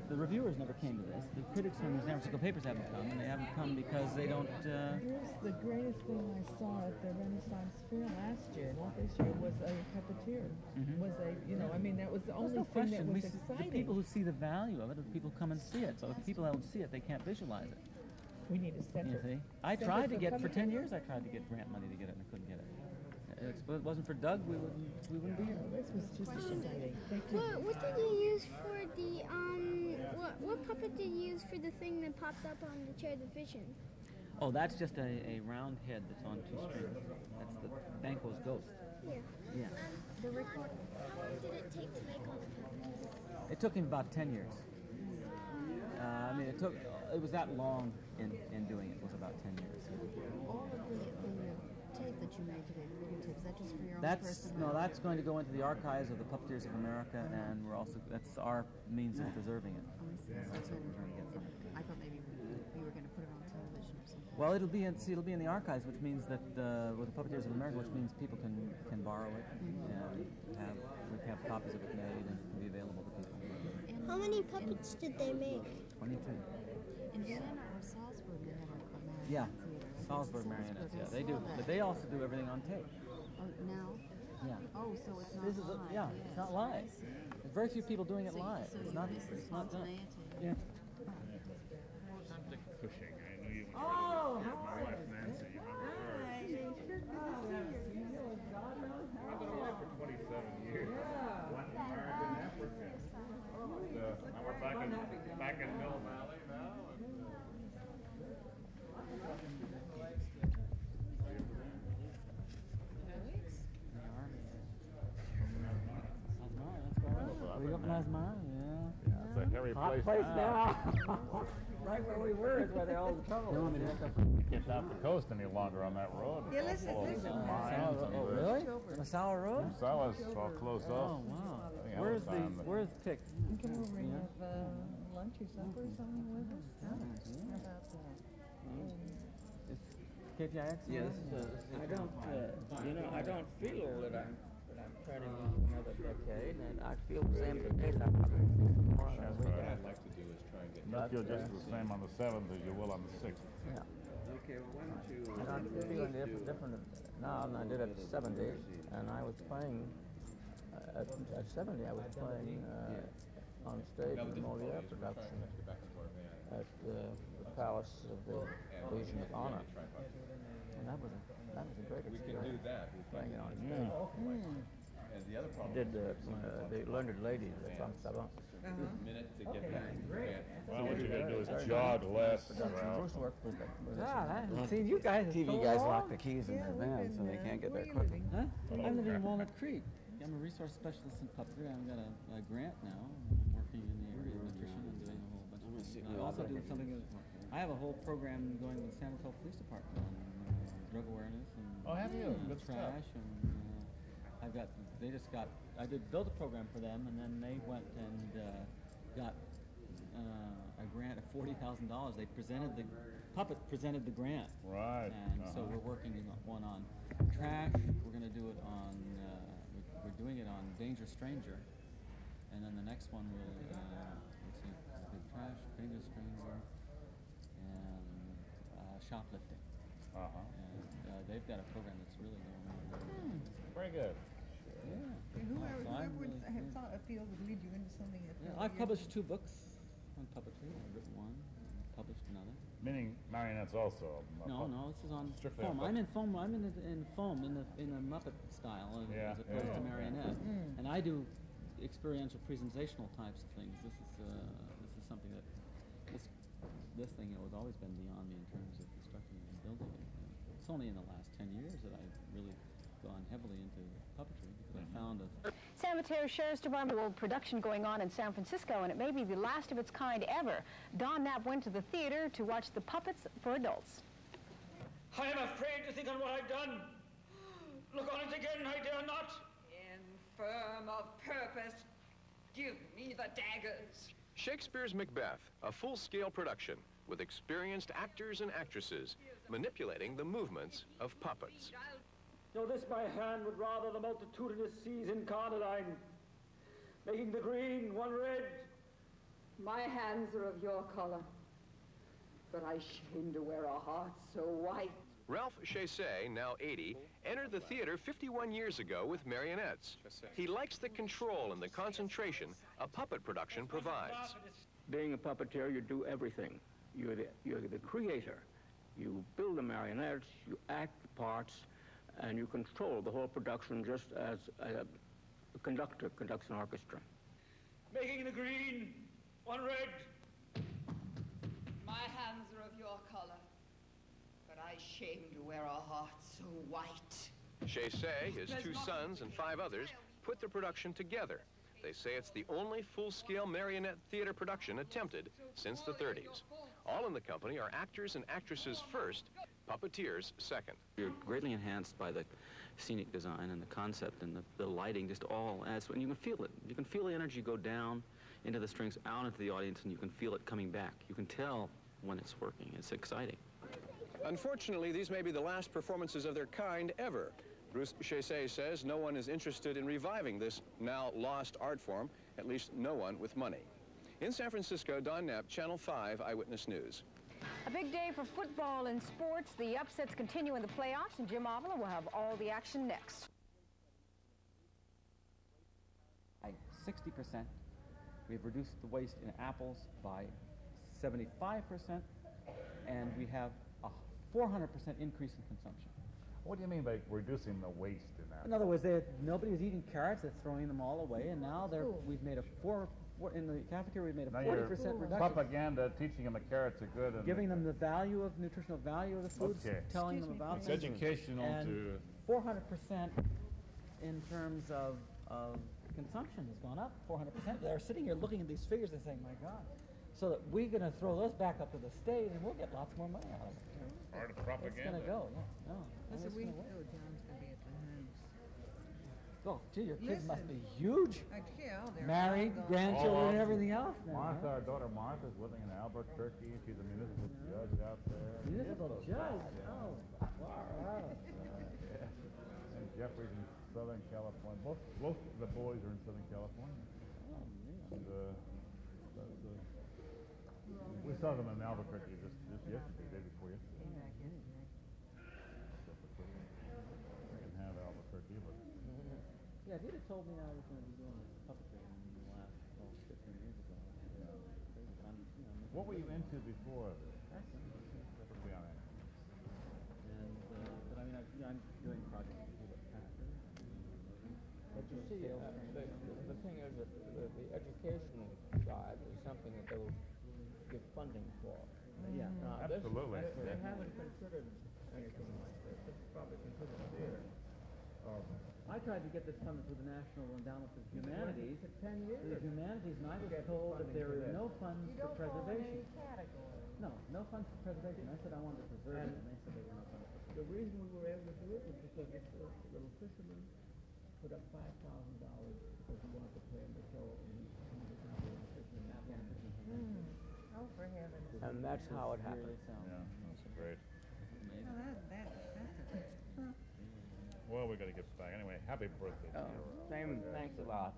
the reviewers never came to this. The critics from the San Francisco papers haven't come, and they haven't come because they don't... Here's the greatest thing I saw at the Renaissance Fair last year, not this year, was a puppeteer. Was a, I mean, that was the only thing that was exciting. The people who see the value of it are the people who come and see it. So if people don't see it, they can't visualize it. We need a center. You see? I tried to get, for 10 years, I tried to get grant money to get it, and I couldn't get it. If it wasn't for Doug, we wouldn't be here. This was just exciting. What did you use for the what puppet did you use for the thing that popped up on the chair, the vision? Oh, that's just a round head that's on 2 strings. That's the Banquo's ghost. Yeah. Yeah. The record. How long did it take to make all the puppets? It took him about 10 years. I mean, it was that long in doing it. It was about 10 years. All of the tape that you made today, the videotape, is that just for your own personal? No, that's going to go into the archives of the Puppeteers of America, and that's our means of preserving it. Oh, I see. So I thought maybe you were going to put it on television or something. Well, it'll be in the archives, which means that with the Puppeteers of America, which means people can borrow it and we have copies of it made and it can be available to people. How many puppets did they make? 22. In Vienna or Salzburg, they have a marionette Yeah, theater. Salzburg Marionettes. Yeah, they do, but they also do everything on tape. Oh, now? Yeah. Oh, so it's not This is live. yeah, it's not live. There's very few people doing it live. So It's you not. miss the It's not done. spontaneity. Yeah. I'm Dick Cushing. I knew you when you Oh, were hi. my wife Nancy. You remember her? I've been away for 27 years. Went and married in Africa. Now we're back in Mill Valley now. We recognize mine, yeah. It's a hairy Hot place now. Right where we were is where they all the trouble. Can't down the coast any longer on that road. Yeah, listen. Oh, really? Massawa Road? Massawa's all closed off. Oh, wow. Yeah, Where's Pick? You come over and have lunch or supper or something with us? How about that? KPIX? Yes. I don't feel that I'm turning another decade, and I feel the same today that I'm more on That's the what way I'd down. like to do is try and get. You'll feel just the same on the 7th as you will on the 6th. Yeah. Okay, well, why don't you... And I'm feeling different now than I did at 70, and I was playing, at 70 I was playing on stage in the Moliere production at the Palace of the Legion of Honor. And that was a great experience. We can do that. Playing it on stage. And the other problem Did the Learned Lady, the Trump Savant. minute to get back to the band. Well, what you gotta do is jog less. Bruce worked with it. See, you guys, TV guys lock the keys in their van so they can't get there quickly. Huh? I live in Walnut Creek. I'm a resource specialist in puppetry. I've got a grant now. I'm working in the area of nutrition and doing a whole bunch of things. I also do something. I have a whole program going with the San Antonio Police Department on drug awareness and Good trash. stuff. And I built a program for them, and then they went and got a grant of $40,000. They Puppet presented the grant. Right. And so we're working on one on trash. We're going to do it on, we're doing it on Danger Stranger. And then the next one will, let's see, trash, Danger Stranger, and shoplifting. And they've got a program that's really going on. Very good. And whoever would have thought a field would lead you into something that... I've published 2 books on puppetry. I've written one, published another. Meaning marionettes also. No, this is on Strictly foam. on I'm in foam. I'm in foam in a Muppet style as opposed to marionette. And I do experiential presentational types of things. This is something that this thing has always been beyond me in terms of constructing and building it. It's only in the last 10 years that I've really gone heavily into puppetry because I found San Mateo Sheriff's Department will production going on in San Francisco, and it may be the last of its kind ever. Don Knapp went to the theater to watch the puppets for adults. I am afraid to think on what I've done. Look on it again, I dare not. Infirm of purpose, give me the daggers. Shakespeare's Macbeth, a full-scale production with experienced actors and actresses manipulating the movements of puppets. Though this my hand would rather the multitudinous seas incarnadine, making the green one red. My hands are of your color, but I shame to wear a heart so white. Ralph Chassé, now 80, entered the theater 51 years ago with marionettes. He likes the control and the concentration a puppet production provides. Being a puppeteer, you do everything. You're the creator. You build the marionettes, you act the parts, and you control the whole production just as a conductor conducts an orchestra. Making the green, one red. My hands are of your color, but I shame to wear a heart so white. Chesay, his two sons, and 5 others put the production together. They say it's the only full-scale marionette theater production attempted since the 30s. All in the company are actors and actresses first, puppeteers second. You're greatly enhanced by the scenic design and the concept and the lighting, just all adds, and you can feel it. You can feel the energy go down into the strings, out into the audience, and you can feel it coming back. You can tell when it's working. It's exciting. Unfortunately, these may be the last performances of their kind ever. Bruce Chesay says no one is interested in reviving this now lost art form, at least no one with money. In San Francisco, Don Knapp, Channel 5 Eyewitness News. A big day for football and sports. The upsets continue in the playoffs, and Jim Avila will have all the action next. By 60%. We've reduced the waste in apples by 75%, and we have a 400% increase in consumption. What do you mean by reducing the waste in that? In other words, nobody was eating carrots; they're throwing them all away, and now we've made in the cafeteria we've made a 40% reduction. Propaganda teaching them the carrots are good, and giving them the value of nutritional value of the foods, telling them about it's things. educational and to 400% in terms of consumption has gone up 400%. They're sitting here looking at these figures and saying, "My God!" So that we're going to throw those back up to the state, and we'll get lots more money out of it. Part of propaganda. It's going to go. Yeah. No. That's a week. Oh, John's going to be at the house. Oh, gee, your kids must be huge. Yeah, they're married, grandchildren, and everything else. Martha, our daughter Martha, is living in Albuquerque. She's a municipal judge out there. Municipal judge? Oh, wow. Yeah. And Jeffrey's in Southern California. Both the boys are in Southern California. Oh, man. And we saw them in Albuquerque just yesterday, day before yesterday. Second half Albuquerque, but yeah, if you'd have told me I was going to be doing this puppetry in the last 15 years ago, what were you into before this? To be honest. And but I mean, I'm doing projects with pastors. But you see, the thing is that the educational side is something that they will give funding for. Yeah, absolutely. They haven't considered anything like this. It's probably considered theater. I tried to get this funded through the National Endowment for the Humanities. For 10 years. The humanities, and I was told that there is no funds for preservation. No funds for preservation. I said I wanted to preserve it, and they said there were no funds for preservation. The reason we were able to do it was because this little fisherman put up $5,000 because he wanted to play in the show. Oh, for heaven's sake. And that's how it happened. Yeah, that's great. Well, we got to get back. Anyway, happy birthday. Oh, same, thanks a lot.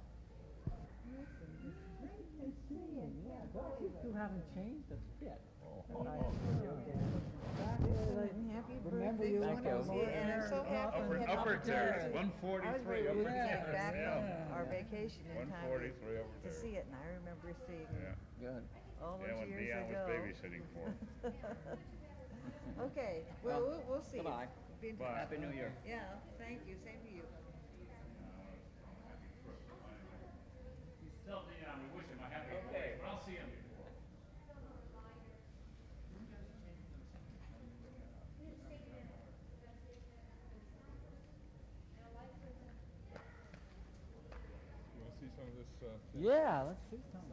You two haven't changed a bit. Happy Remember birthday, you. one Thank of you. And I'm so happy we had Upper Terrace, 143 I was Upper ready to Terrace. get back from our vacation in time 143 Upper to Terrace. see it, and I remember seeing it Good. all those when years Dion ago. was babysitting for. Okay, well, we'll see. Goodbye. Bye. Happy New Year. Yeah, thank you. Same to you. Tell Dion we wish him a happy birthday, but I'll see him before. You want to see some of this? Yeah, let's see some.